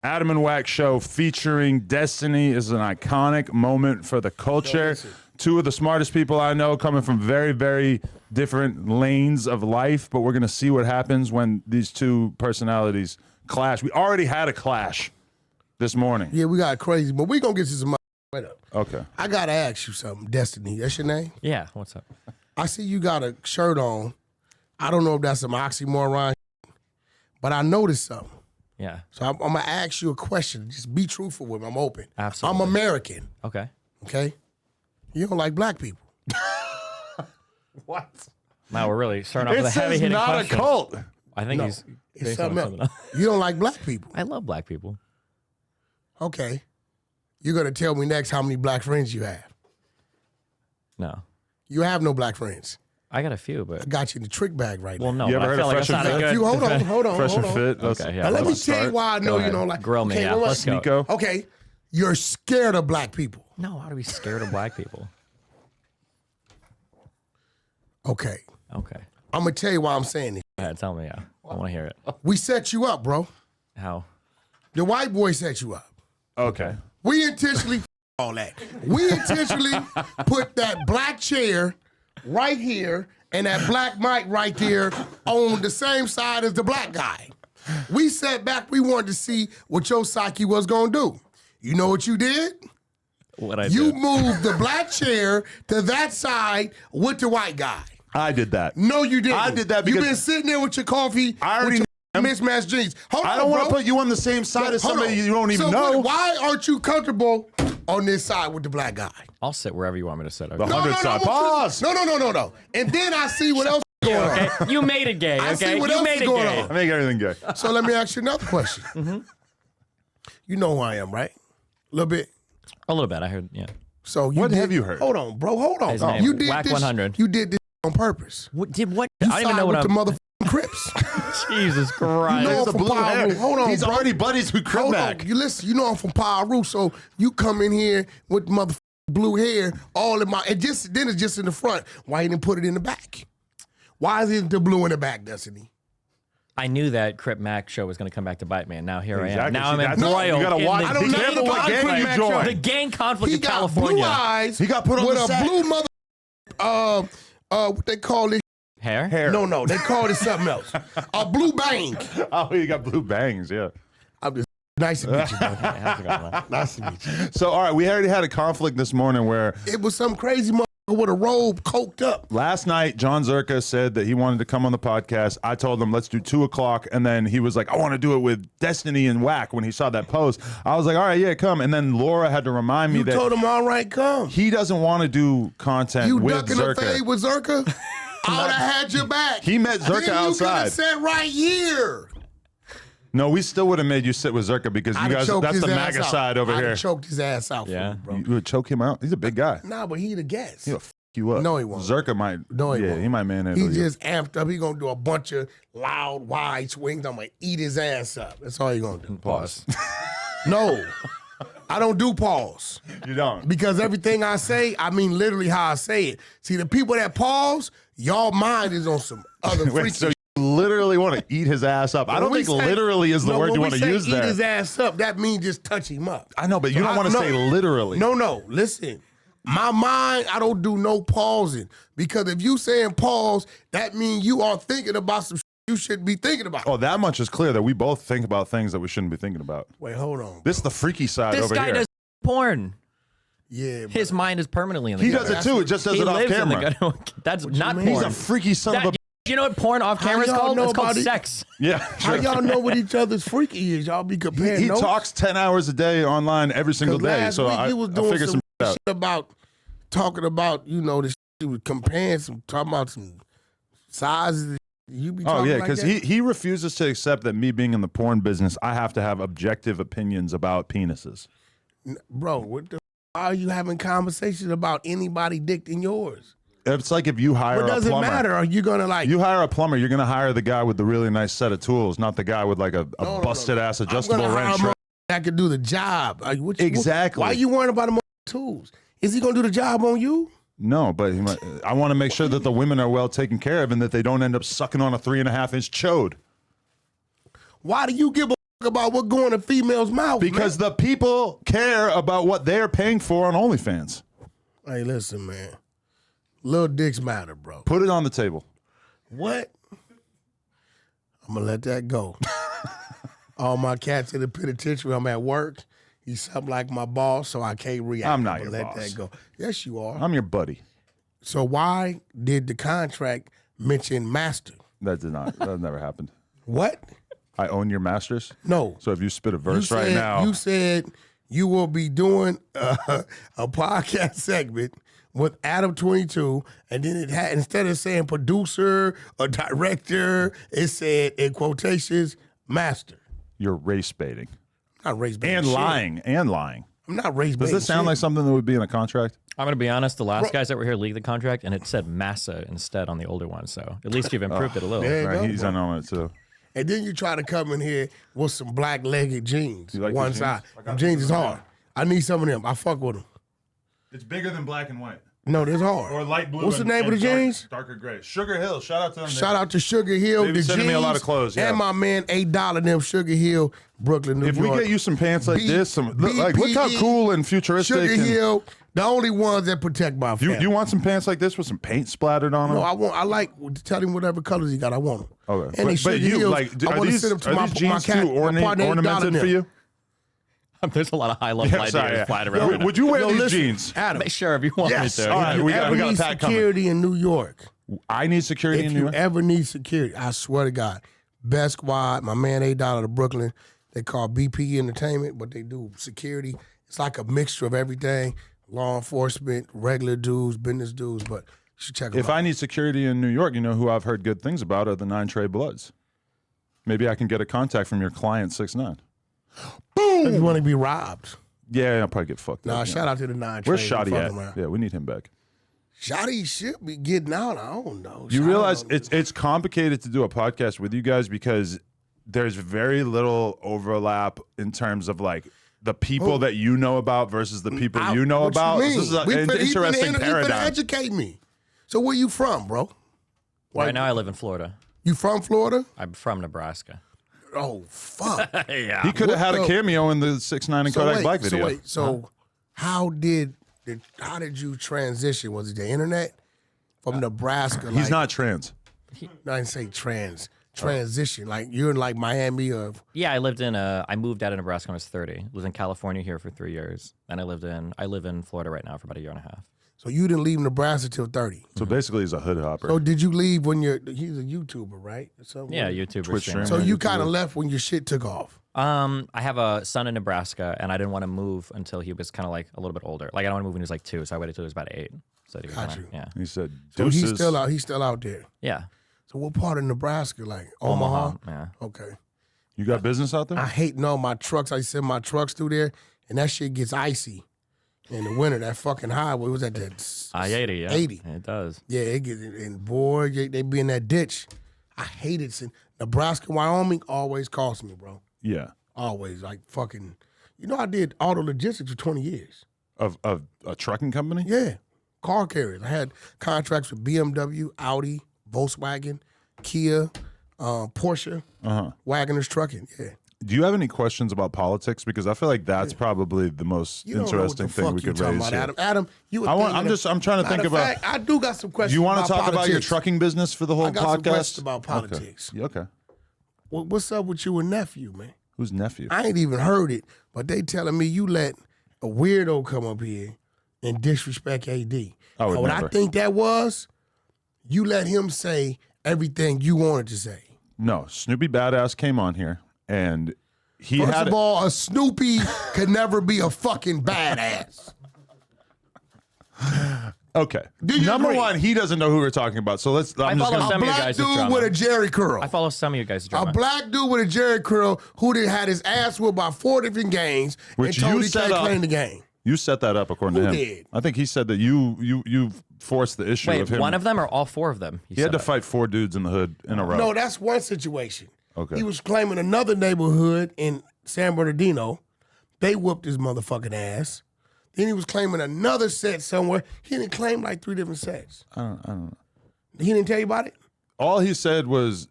Adam and Wack show featuring Destiny is an iconic moment for the culture. Two of the smartest people I know coming from very, very different lanes of life, but we're going to see what happens when these two personalities clash. We already had a clash this morning. Yeah, we got crazy, but we going to get to some right up. Okay. I got to ask you something. Destiny, that's your name? Yeah, what's up? I see you got a shirt on. I don't know if that's some oxymoron, but I noticed something. Yeah. So I'm going to ask you a question. Just be truthful with me. I'm open. Absolutely. I'm American. Okay. Okay? You don't like black people. What? Now we're really starting off with a heavy-hitting not question. a cult. I think It's he's something else. You don't like black people. I love black people. Okay. You're going to tell me next how many black friends you have. No. You have no black friends. I got a few, but... I got you in the trick bag right Well, now. no, You but ever I feel heard like of that's not a Fresh and good... If you hold on. Fresh and hold on. fit. Okay, yeah. Now, let me let's tell you start. why I know you ahead. don't like... Grill me, okay, yeah. well, Let's go. Nico. Okay. You're scared of black people. No, how do we scared of black people? Okay. Okay. I'm going to tell you why I'm saying this. Go ahead, tell me, yeah. I want to hear it. We set you up, bro. How? The white boy set you up. Okay. We intentionally all that. We intentionally put that black chair right here and that black mic right there on the same side as the black guy. We sat back. We wanted to see what your psyche was going to do. You know what you did? What I You did. moved the black chair to that side with the white guy. I did that. No, you didn't. I did that because You've been sitting there with your coffee, I already with your mismatched jeans. Hold I on, don't want bro. to put you on the same side as Hold somebody on. you don't even So know. why aren't you comfortable on this side with the black guy? I'll sit wherever you want me to sit. Okay? The 100 side. Pause. No. And then I see what else is going on. Okay? You made it gay, I see okay? what You else made is it going gay. on. I make everything gay. So let me ask you another question. You know who I am, right? A little bit. A little bit, I heard, yeah. So What have you heard? Hold on, bro. Hold on. His name, You did Wack this. 100. You did this on purpose. What did what? You I don't even know side what with the I'm... motherfucking Crips. Jesus Christ. You know I'm The from blue hair. Piru. Hold on, He's bro. already buddies with Hold on. Cribmac. You listen. You know I'm from Piru, so you come in here with motherfucking blue hair, all in my, and just then it's just in the front. Why you didn't put it in the back? Why is it the blue in the back, Destiny? I knew that Crip Mac show was going to come back to bite me, and now here I Exactly. am. Now See, I'm that's- embroiled you gotta in watch- the I don't know gang nothing about conflict. Crip Mac show. The gang conflict He in got California. blue eyes. He got put on with the a set. blue mother. What they call it? Hair? No, they call it something else. A blue bang. Oh, he got blue bangs, yeah. I'm just nice to meet you, bro. Hey, how's it going, man? Nice to meet you. So, all right, we already had a conflict this morning where It was some crazy motherfucker with a robe coked up. last night John Zerka said that he wanted to come on the podcast. I told him, let's do 2 o'clock. And then he was like, I want to do it with Destiny and Wack when he saw that post. I was like, all right, yeah, come. And then Laura had to remind me You that told him, all right, come. he doesn't want to do content You with ducking the fade Zerka. with Zerka? I would have had your back. He met Zerka Then you outside. could have said right here. No, we still would have made you sit with Zerka because you I'd have guys, choked that's his the ass MAGA out. side over I'd here. have choked his ass out Yeah. for you, bro. You would choke him out? He's a big guy. Nah, but he the guest. He'll f you up. No, he won't. Zerka might. No, he yeah, won't. he might manhandle He you. just amped up. He gonna do a bunch of loud, wide swings. I'm gonna eat his ass up. That's all he gonna do. Pause. No, I don't do pause. You don't. Because everything I say, I mean literally how I say it. See, the people that pause, y'all mind is on some other freaky Wait, so you literally want to eat his ass up? I don't think literally is the word you want to use eat there. his ass up, that means just touch him up. I know, but you don't want to say literally. No, listen. My mind, I don't do no pausing. Because if you saying pause, that means you are thinking about some shit you shouldn't be thinking about. Oh, that much is clear that we both think about things that we shouldn't be thinking about. Wait, hold on. This is the freaky side This over guy here. does porn. Yeah, but His mind is permanently in the He gutter. does it too. It just does He it off lives in the camera. gutter. That's not mean? porn. He's a freaky son of a. You know what porn off How camera is y'all called? know It's called about it? sex. Yeah. how y'all know what each other's freaky is? Y'all be comparing He notes? talks 10 hours a day online every single 'Cause day. last So week I he was I'll doing figure some some shit out. about talking about, you know, the shit he was comparing some, talking about some sizes. You be Oh talking yeah, like because that? he refuses to accept that me being in the porn business, I have to have objective opinions about penises. Bro, what the why are you having conversations about anybody dick than yours? It's like if you hire What does a it plumber. matter? Are you gonna like You hire a plumber, you're gonna hire the guy with the really nice set of tools, not the guy with like a No. busted ass I'm adjustable gonna hire wrench. a mother that could do the job? Like, Exactly. Why are you worrying about the tools? Is he gonna do the job on you? No, but I want to make sure that the women are well taken care of and that they don't end up sucking on a 3.5-inch chode. Why do you give a about what going in females' mouth. Because the people care about what they're paying for on OnlyFans. Hey, listen, man. Little dicks matter, bro. Put it on the table. What? I'm gonna let that go. All my cats in the penitentiary. I'm at work. He's something like my boss, so I can't react. I'm not I'ma your let boss. that go. Yes, you are. I'm your buddy. So why did the contract mention master? That never happened. What? I own your masters. No. So if you spit a verse right now, You said you will be doing a podcast segment with Adam 22, and then it had, instead of saying producer or director, it said in quotations master. you're race baiting I'm not race baiting and shit. lying. I'm not race Does baiting. this sound shit. like something that would be in a contract? I'm going to be honest. The last guys that were here leaked the contract, and it said Massa instead on the older one. So at least you've improved it a little. There you go, He's bro. in on it too. And then you try to come in here with some black legged jeans. You like one these side. jeans? I got Jeans these is in hard. I need some of them. I fuck with them. It's bigger than black and white. No, that's hard. Or light blue. What's the name of the jeans? Darker gray. Sugar Hill. Shout out to them. Shout out to Sugar Hill. They be the sending me a lot of jeans, clothes, yeah. And my man $8 them Sugar Hill, Brooklyn, New If York. we get you some pants like this, look how BPE, cool and futuristic. Sugar and- Hill, the only ones that protect my family. You want some pants like this with some paint splattered on them? No, I like tell him whatever colors he got. I want them. Okay. And they But Sugar you Hills, like I are want to these, send them to are my, these my jeans cat, too my partner, $8 ornamented them. for you? There's a lot of high-level Yeah, sorry, ideas yeah. flying around. Would you wear Yo, these listen, jeans? Adam, Sure, if you want yes. me to. All right, If we you got ever a need pack coming. security in New York, I need security if in you New York. ever need security, I swear to God, best squad, my man $8 of Brooklyn, they call BPE Entertainment, but they do security. It's like a mixture of everything, law enforcement, regular dudes, business dudes, but you should check them If out. I need security in New York, you know who I've heard good things about are the 9 Trey Bloods. Maybe I can get a contact from your client 6ix9ine. If you want to be robbed. Yeah, I'll probably get fucked Nah, up. shout out to the 9 Where's Trey, Shotty fucking at? around. Yeah, we need him back. Shotty should be getting out. I don't know. You Shotty realize don't- it's complicated to do a podcast with you guys because there's very little overlap in terms of like the people that you know about versus the people you know What about. You mean? This is an He finna interesting he finna paradigm. educate me. So where you from, bro? Right now, I live in Florida. You from Florida? I'm from Nebraska. Oh fuck. Yeah. He could have had a What the- cameo in the 6ix9ine and Kodak Black video. So how did you transition? Was it the internet from Nebraska? He's like, not trans. I didn't say transition. Like you're in like Miami or Yeah, I moved out of Nebraska when I was 30. Lived in California here for 3 years. Then I live in Florida right now for about a year and a half. so you didn't leave Nebraska till 30. So basically, he's a hood hopper. So did you leave when he's a YouTuber, right? So Yeah, YouTuber. Twitch streamer. So streamer. you kind of left when your shit took off. I have a son in Nebraska, and I didn't want to move until he was kind of like a little bit older. Like I don't want to move when he was like 2, so I waited till he was about 8. So that he Got kinda, you. yeah, he said, So "Deuces." he's still out there. yeah. So what part of Nebraska? Like Omaha? Yeah. Okay. You got business out there? I hate my trucks. I send my trucks through there, and that shit gets icy in the winter. That fucking highway was at that I-80, yeah. 80. It does. Yeah, it gets and boy, they be in that ditch. I hate it. Nebraska, Wyoming always cost me, bro. Yeah. Always like fucking. You know, I did auto logistics for 20 years. Of a trucking company? Yeah, car carriers. I had contracts with BMW, Audi, Volkswagen, Kia, Porsche, Wagoners Trucking. Yeah. Do you have any questions about politics? Because I feel like that's probably the most You don't know what interesting the thing fuck we you could talking raise about, here. Adam, you. I'm trying to think about. Fact, I do got some questions. You want to talk about your politics. trucking business for the whole I got some podcast? questions about politics. Okay. Okay. What's up with you and nephew, man? Who's nephew? I ain't even heard it, but they telling me you let a weirdo come up here and disrespect AD. I would What never. I think that was, you let him say everything you wanted to say. No, Snoopy Badass came on here and he First had of all, a Snoopy could never be a fucking badass. okay. Do you Number agree? one, he doesn't know who we're talking about. So let's. I'm just follow gonna. some A of your black guys' dude drama. with a Jerry curl. I follow some of you guys' A drama. black dude with a Jerry curl who did had his ass whipped by 4 different gangs Which and told you he set can't up. claim the game. You set that up according to Who him. did? I think he said that you forced the issue Wait, of him. one of them or all 4 of them? He had said to it. fight 4 dudes in the hood in a row. No, that's one situation. Okay. He was claiming another neighborhood in San Bernardino. They whooped his motherfucking ass. Then he was claiming another set somewhere. He didn't claim like 3 different sets. I don't know. He didn't tell you about it? All he said was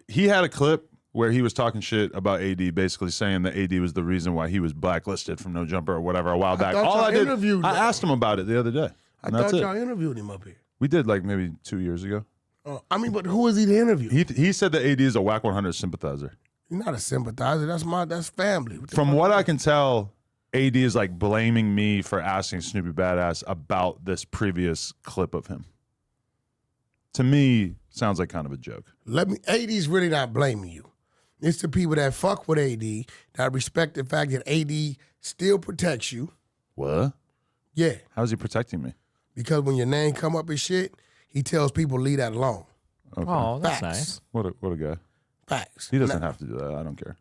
he had a clip where he was talking shit about AD, basically saying that AD was the reason why he was blacklisted from No Jumper or whatever a while back. I asked him about it the other day. I thought y'all interviewed him up here. We did like maybe 2 years ago. But who is he to interview? He said that AD is a Wack 100 sympathizer. He's not a sympathizer. That's family. From what I can tell, AD is like blaming me for asking Snoopy Badass about this previous clip of him. To me, sounds like kind of a joke. AD's really not blaming you. It's the people that fuck with AD that respect the fact that AD still protects you. What? Yeah. How's he protecting me? Because when your name come up as shit, he tells people leave that alone. Okay. Oh, that's Facts. nice. What a guy. Facts. He doesn't have to do that. I don't care.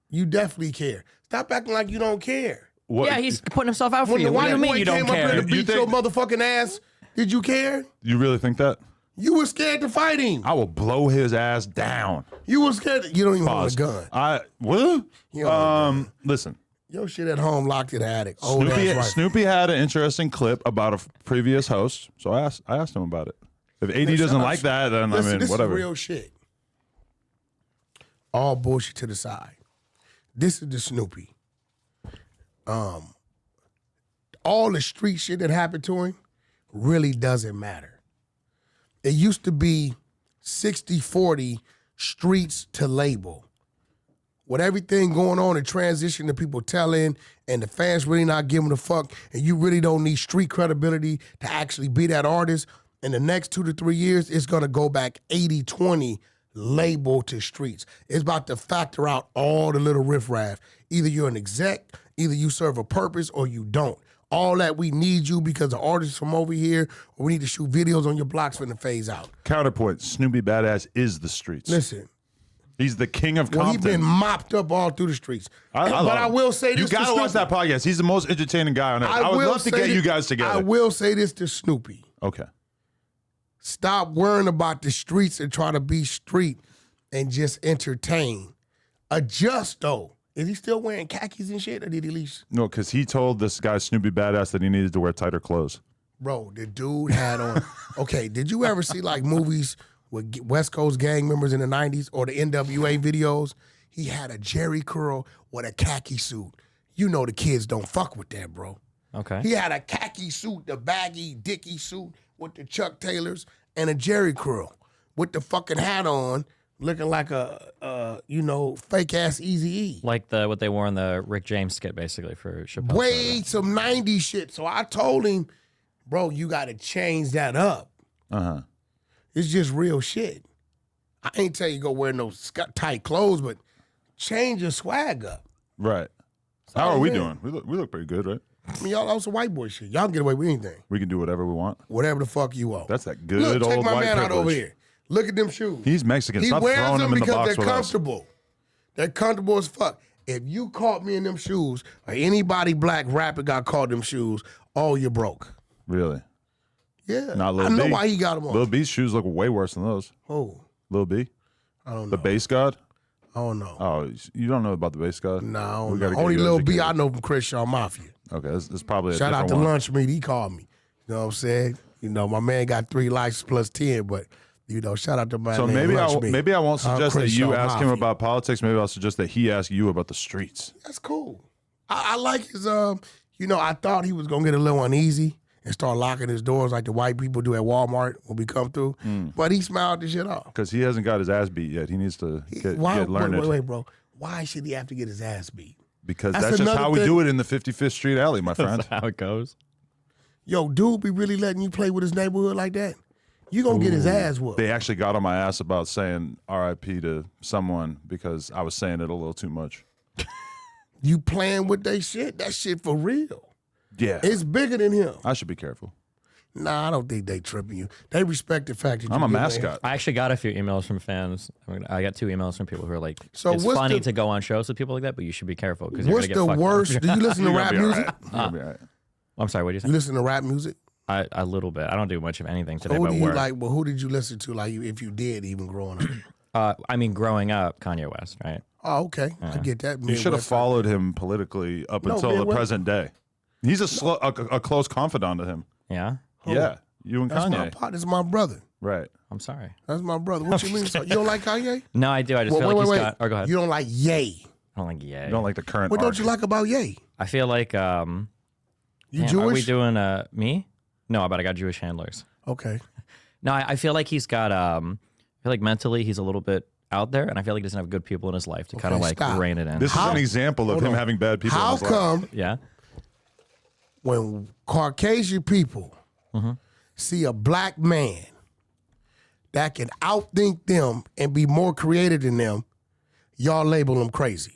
You definitely care. Stop acting like you don't care. What? Yeah, he's putting himself out for When you. the What do white you mean boy you came don't up here care? to beat your motherfucking ass, did you care? You really think that? You were scared to fight him. I will blow his ass down. You were scared. You don't even Pause. own a gun. What? You don't own a gun. Listen. Your shit at home locked in the attic. Oh, that's right. Snoopy had an interesting clip about a previous host, so I asked him about it. If AD doesn't like that, then Listen, I mean, this whatever. is real shit. All bullshit to the side. This is the Snoopy. All the street shit that happened to him really doesn't matter. It used to be 60-40 streets to label. With everything going on, the transition that people telling, and the fans really not giving a fuck, and you really don't need street credibility to actually be that artist, in the next 2 to 3 years, it's gonna go back 80-20 label to streets. It's about to factor out all the little riffraff. Either you're an exec, either you serve a purpose, or you don't. All that we need you because the artists from over here, or we need to shoot videos on your blocks for the phase out. Counterpoint, Snoopy Badass is the streets. Listen. He's the king of Well, Compton. he's been mopped up all through the streets. I will say this. You gotta watch that podcast. He's the most entertaining guy on earth. I would love to get you guys together. I will say this to Snoopy. Okay. Stop worrying about the streets and try to be street and just entertain. Adjust though. Is he still wearing khakis and shit, or did he leave? No, because he told this guy Snoopy Badass that he needed to wear tighter clothes. Bro, the dude had on. Okay, did you ever see like movies with West Coast gang members in the 90s or the NWA videos? He had a jerry curl with a khaki suit. You know the kids don't fuck with that, bro. Okay. He had a khaki suit, the baggy Dickie suit with the Chuck Taylors and a jerry curl with the fucking hat on, looking like a fake ass Eazy-E. Like what they wore in the Rick James skit, basically, for Chappelle. Way some 90s shit. So I told him, bro, you got to change that up. Uh-huh. It's just real shit. I ain't tell you go wear no tight clothes, but change your swag up. Right. How are we doing? We look pretty good, right? I mean, y'all on some white boy shit. Y'all can get away with anything. We can do whatever we want. Whatever the fuck you want. That's that good Look, old check my white man privilege. out over here. Look at them shoes. He's Mexican. He Stop wears throwing them them in the because box they're with us. comfortable. They're comfortable as fuck. If you caught me in them shoes, or anybody black rapper got caught in them shoes, oh, you're broke. Really? Yeah. Not Lil I know B. why he got them on. Lil B's shoes look way worse than those. Oh, Lil B? I don't know. The bass god? I don't know. Oh, you don't know about the bass god? No, I don't We gotta know. get Only you Lil B educated. I know from Chris Shaw Mafia. Okay, it's probably a Shout out different to one. Lunch Meat. He called me. You know what I'm saying? You know, my man got 3 lives plus 10, but, you know, shout out to my So man maybe Lunch Meat. maybe I won't suggest that Chris you Shaw ask him Mafia. about politics. Maybe I'll suggest that he ask you about the streets. That's cool. I like his, I thought he was going to get a little uneasy and start locking his doors like the white people do at Walmart when we come through. But he smiled the shit off. Because he hasn't got his ass beat yet. He needs to get learned. Wait, bro. Why should he have to get his ass beat? Because That's that's just another how we thing. do it in the 55th Street alley, my friend. That's how it goes. Yo, dude be really letting you play with his neighborhood like that? You gonna get his ass whooped. They actually got on my ass about saying RIP to someone because I was saying it a little too much. You playing with they shit? That shit for real. Yeah. It's bigger than him. I should be careful. Nah, I don't think they tripping you. They respect the fact that I'm a you get mascot. I actually got a few emails from fans. I got 2 emails from people who are like, So it's what's funny the- to go on shows with people like that, but you should be careful because you're What's going to get the fucked worst? up. Do you listen to You're rap gonna be all music? right. You're gonna be all right. I'm sorry, what did you You say? listen to rap music? A little bit. I don't do much of anything today Who but do you work. like? Well, who did you listen to? Like, if you did, even growing up. I mean, growing up, Kanye West, right? Oh, okay, I get that. You should have followed him politically up until the Midwest. present day. He's a close confidant to him. Yeah. Yeah. You and That's my Kanye. partner. That's my brother. Right. I'm sorry. That's my brother. What you mean? So, you don't like Kanye? No, I do. I just feel like he's got. Or go ahead. You don't like Ye? I don't like Ye. You don't like the current What arc. don't you like about Ye? I feel like You damn, Jewish? Are we doing me? No, but I got Jewish handlers. Okay. No, I feel like he's got. I feel like mentally he's a little bit out there, and I feel like he doesn't have good people in his life to kind of like stop. rein it in. This is an example of him having bad people in How his life. come yeah. when Caucasian people see a black man that can outthink them and be more creative than them, y'all label them crazy?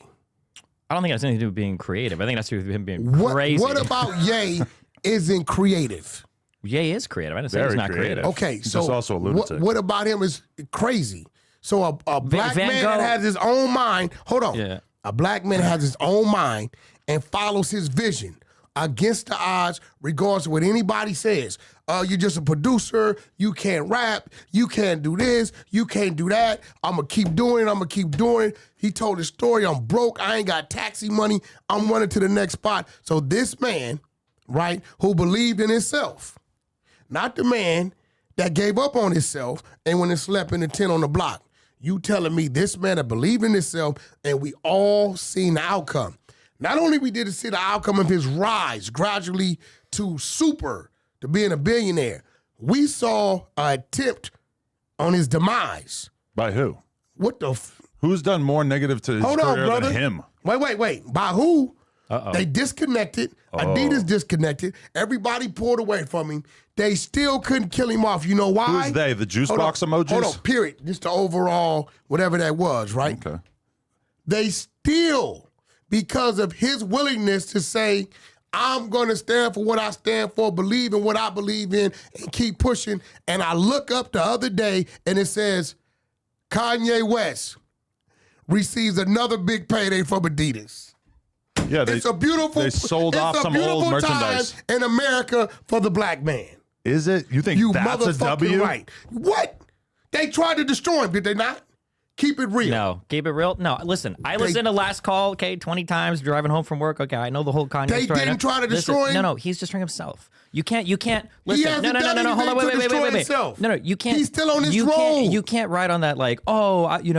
I don't think that's anything to do with being creative. I think that's to do with him being crazy. What about Ye isn't creative? Ye is creative. I didn't say Very he's not creative. creative. Okay, He's so just also a lunatic. what about him is crazy? So a black Van man Gogh- that has his own mind, hold on. Yeah. A black man has his own mind and follows his vision against the odds, regardless of what anybody says. You're just a producer. You can't rap. You can't do this. You can't do that. I'm going to keep doing it. I'm going to keep doing it. He told his story. I'm broke. I ain't got taxi money. I'm running to the next spot. So this man, right, who believed in himself, not the man that gave up on himself and went and slept in the tent on the block. You telling me this man that believed in himself and we all seen the outcome. Not only we did see the outcome of his rise gradually to being a billionaire, we saw an attempt on his demise. By who? What the Who's done more negative to his Hold on, career brother. than him? Wait. By who? Uh-oh. They disconnected. Adidas disconnected. Everybody pulled away from him. They still couldn't kill him off. You know why? Who's they? The juice Hold box on, emojis? Hold on, period. Just the overall, whatever that was, right? Okay. They still, because of his willingness to say, I'm going to stand for what I stand for, believe in what I believe in, and keep pushing. And I look up the other day and it says, Kanye West receives another big payday from Adidas. Yeah, It's a beautiful. They sold off some old merchandise. Time in America for the black man. Is it? You think You that's a motherfucking W? right. What? They tried to destroy him, did they not? Keep it real. No, keep it real. No, listen. I listened to Last Call, okay, 20 times driving home from work. Okay, I know the whole Kanye They story. didn't try to Listen, destroy him? No, he's destroying himself. You can't. Listen. hasn't No. done Hold on. anything to destroy Wait. himself. No. You can't. He's still on his you road. You can't ride on that like,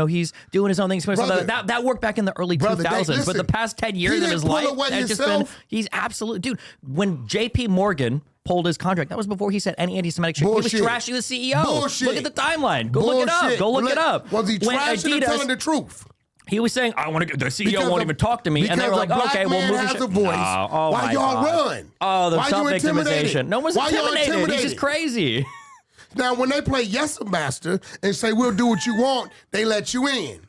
he's doing his own thing. Brother. That worked back in the early Brother, 2000s, but listen, the past 10 he years of didn't his pull life away has just been. himself. He's absolute dude. When J.P. Morgan pulled his contract, that was before he said any anti-Semitic shit. Bullshit. He was trashing the CEO. Bullshit. Look at the timeline. Go look it up. Bullshit. Go look it up. Was he When trashing or Adidas- telling the truth? He was saying, "I want to." The CEO Because won't a- even talk to me, and they were like, because a "Okay, black we'll man move." has shit. a voice. No, oh Why my y'all God. run? Oh, the Why you self-victimization. intimidated? No one's Why y'all intimidated. He's intimidated? just crazy. Now, when they play Yes Master and say, we'll do what you want, they let you in,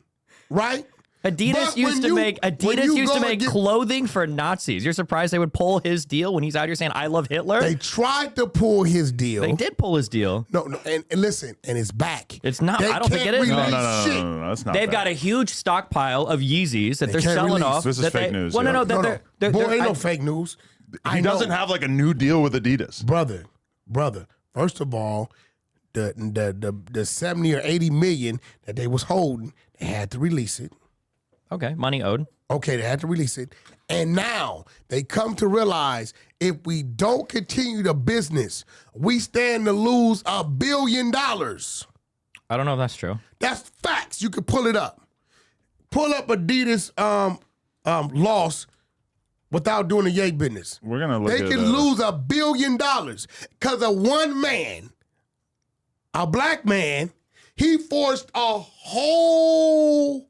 right? Adidas But used when to you- make when Adidas you used to go make against- clothing for Nazis. You're surprised they would pull his deal when he's out here saying, "I love Hitler." They tried to pull his deal. They did pull his deal. No, and listen, and it's back. It's not- They I don't think can't it is. release No, shit. that's not They've bad. got a huge stockpile of Yeezys that they're can't selling release. off. This is that fake they- news, Well, yeah. no, No, Boy, ain't no fake news. He doesn't have like a new deal with Adidas. brother. First of all, the 70 or 80 million that they was holding, they had to release it. Okay, money owed. Okay, they had to release it. And now they come to realize if we don't continue the business, we stand to lose $1 billion. I don't know if that's true. That's facts. You can pull it up. Pull up Adidas loss without doing the Ye business. We're gonna look They at can lose $1 billion because of one man, a black man, he forced a whole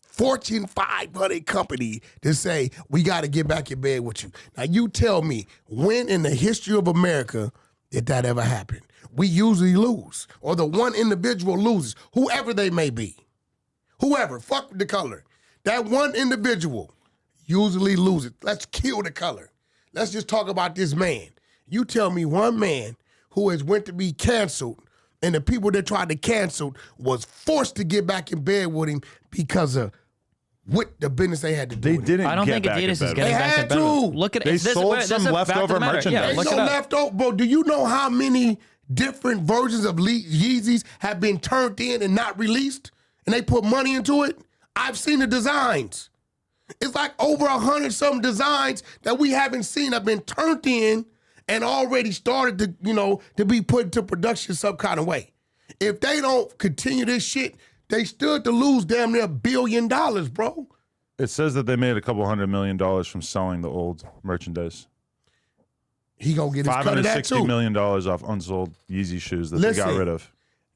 Fortune 500 company to say, we got to get back in bed with you. Now, you tell me, when in the history of America did that ever happen? We usually lose, or the one individual loses, whoever they may be. Whoever, fuck the color. That one individual usually loses. Let's kill the color. Let's just talk about this man. You tell me one man who has went to be canceled, and the people that tried to cancel was forced to get back in bed with him because of what the business they had to do. They with him. didn't. I don't get think back in Adidas is bed. getting They back had to better. to. Look at They it. This is sold where- this some is a fact of leftover the matter. merchandise. Yeah, Ain't look no it up. leftover, bro. Do you know how many different versions of Yeezys have been turned in and not released? And they put money into it? I've seen the designs. It's like over 100 some designs that we haven't seen have been turned in and already started to be put into production some kind of way. If they don't continue this shit, they stood to lose damn near $1 billion, bro. It says that they made a couple $100 million from selling the old merchandise. He gonna get his cut of that too. $560 million off unsold Yeezy shoes that they got rid of.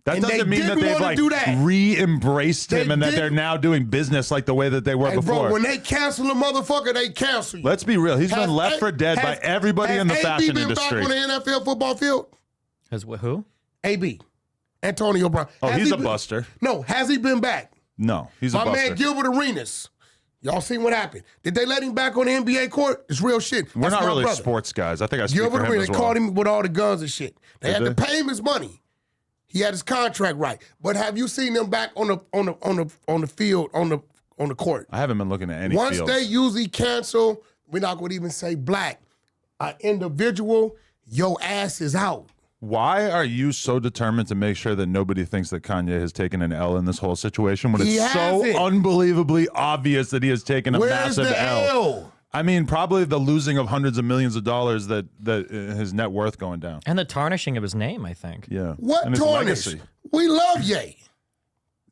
That doesn't mean that they've like re-embraced him and that they're now doing business like the way that they were before. Bro, when they cancel a motherfucker, they cancel you. Let's be real. He's been left for dead by everybody in the fashion industry. Has AB been back on the NFL football field? Has who? AB. Antonio Brown. Oh, he's a buster. No, has he been back? No, he's a buster. My man Gilbert Arenas. Y'all seen what happened? Did they let him back on the NBA court? It's real shit. We're not really sports guys. I think I speak Gilbert for him Arenas, as well. caught him with all the guns and shit. They had to pay him his money. He had his contract right. But have you seen them back on the field, on the court? I haven't been looking at any Once fields. they usually cancel, we're not going to even say black, an individual, your ass is out. Why are you so determined to make sure that nobody thinks that Kanye has taken an L in this whole situation when it's so unbelievably obvious that he has taken a massive L? I mean, probably the losing of hundreds of millions of dollars that his net worth going down. And the tarnishing of his name, I think. Yeah. What and tarnish? We love Ye.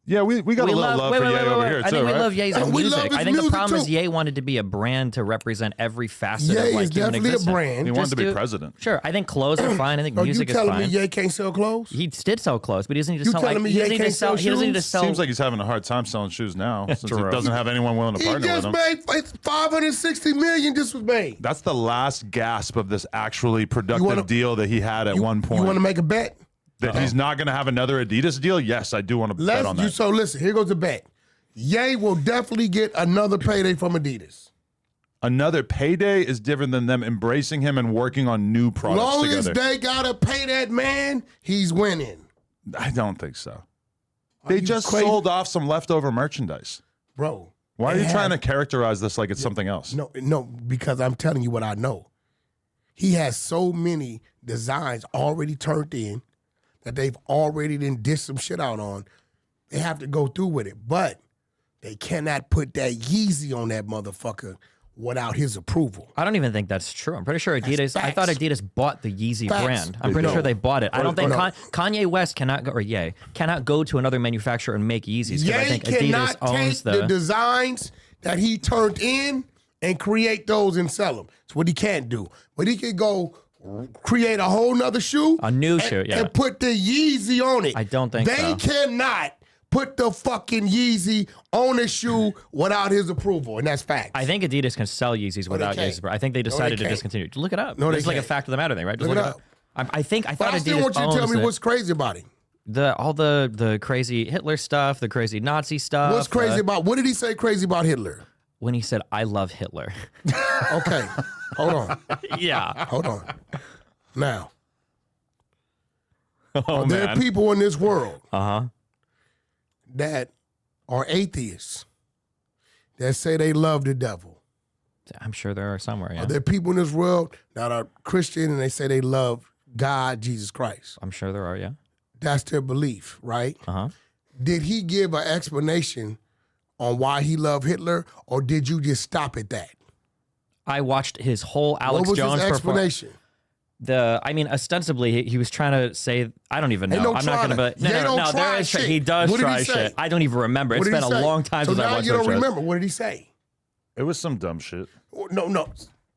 Yeah, we got a little love for Ye over here, too, I think we right? love Ye's And we love music. his I think the music, problem is too. Ye wanted to be a brand to represent every facet Ye of like is human definitely existence. a brand. He wanted to be president. Sure, I think clothes are fine. I think Are music you is telling fine. me Ye can't sell clothes? He did sell clothes, but he doesn't need to You sell. telling me he Ye doesn't need to can't sell. sell He doesn't need to shoes? sell. Seems like he's having a hard time selling shoes now since he True. doesn't have anyone willing to He partner with just him. made $560 million. Just was made. That's the last gasp of this actually productive deal that he had at one point. You want to make a bet? That he's not going to have another Adidas deal? Yes, I do want to bet on that. So listen, here goes the bet. Ye will definitely get another payday from Adidas. Another payday is different than them embracing him and working on new products Long together. as they gotta pay that man, he's winning. I don't think so. They just crazy? sold off some leftover merchandise. Bro. Why are you trying to characterize this like it's something else? No, because I'm telling you what I know. He has so many designs already turned in that they've already then dished some shit out on. They have to go through with it. But they cannot put that Yeezy on that motherfucker without his approval. I don't even think that's true. I'm pretty sure Adidas. I thought Adidas bought the Yeezy Facts. brand. I'm pretty sure they bought it. I don't think Kanye West cannot go, or Ye cannot go to another manufacturer and make Yeezys. Because I think Adidas owns the designs that he turned in and create those and sell them. That's what he can't do. But he can go create a whole nother shoe, a new shoe, and put the Yeezy on it. I don't think they cannot put the fucking Yeezy on a shoe without his approval, and that's fact. I think Adidas can sell Yeezys without Yeezys. I think they decided to discontinue. Look it up. It's like a fact of the matter thing, right? Just look it up. I thought I still Adidas want you to tell me owns what's crazy about him. all the crazy Hitler stuff, the crazy Nazi stuff. What's crazy about? What did he say crazy about Hitler? When he said, "I love Hitler." Okay, hold on. Yeah. Hold on. Now, Oh, there are people in this world Uh-huh. that are atheists that say they love the devil. I'm sure there are somewhere, yeah. There are people in this world that are Christian and they say they love God, Jesus Christ. I'm sure there are, yeah. That's their belief, right? Uh-huh. Did he give an explanation on why he loved Hitler, or did you just stop at that? I watched his whole Alex What was Jones his performance. explanation? Ostensibly, he was trying to say, I don't even know. no I'm not going to, no, there is, he does What did he try say? shit. I don't even remember. It's been a long time since I watched you those don't shows. remember. What did he say? It was some dumb shit. No.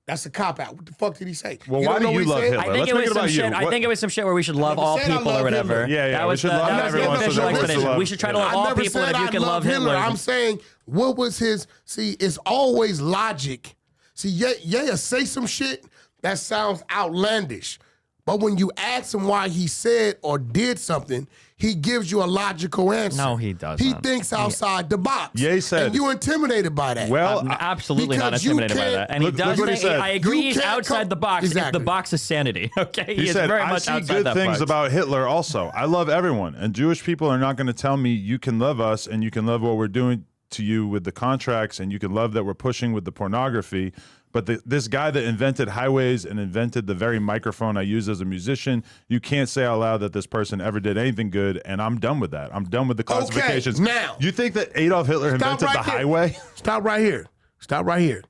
That's a cop-out. What the fuck did he say? Well, why do you love Hitler? I think Let's it make was it some about shit. you. I think it was some shit where we should love all said I people or love whatever. Hitler. Yeah, that we was should the, love that was the everyone, so official that we're explanation. loved. We should try to love I all never people, said and if you I can love Hitler. I'm saying, what was his? See, it's always logic. See, yeah, say some shit that sounds outlandish, but when you ask him why he said or did something, he gives you a logical answer. No, he doesn't. He thinks outside the box. Ye said, and you intimidated by that. Well, I'm absolutely not because you intimidated by can't- that. And Look he does what he think, said. I agree, You he's can't outside the box if Exactly. the box is sanity. Okay? He is said, very I much see outside good that things box. about Hitler also. I love everyone. And Jewish people are not going to tell me you can love us and you can love what we're doing to you with the contracts and you can love that we're pushing with the pornography. But this guy that invented highways and invented the very microphone I use as a musician, you can't say out loud that this person ever did anything good, and I'm done with that. I'm done with the classifications. now. You think that Adolf Hitler invented right the there. highway? Stop right here.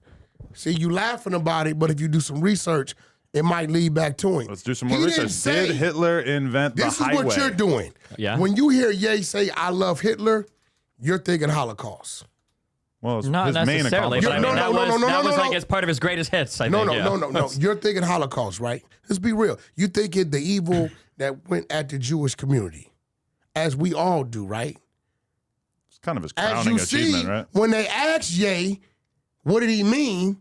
See, you laughing about it, but if you do some research, it might lead back to him. Let's do some more He research. didn't say, Did Hitler invent the this highway? is what you're doing. Yeah. When you hear Ye say, I love Hitler, you're thinking Holocaust. Well, it's Not his main necessarily, but I accomplishment. mean, that was no. like it's part of his greatest hits. I No, think. no. You're thinking Holocaust, right? Let's be real. You thinking the evil that went at the Jewish community, as we all do, right? It's kind of his As crowning you see, achievement, right? when they asked Ye, what did he mean?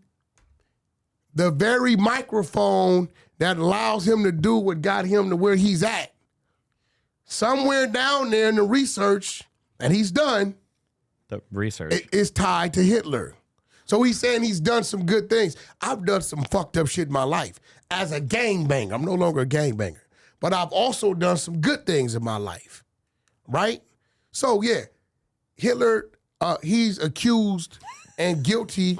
The very microphone that allows him to do what got him to where he's at. Somewhere down there in the research that he's done, The research. is tied to Hitler. So he's saying he's done some good things. I've done some fucked up shit in my life. As a gangbanger, I'm no longer a gangbanger. But I've also done some good things in my life, right? So yeah, Hitler, he's accused and guilty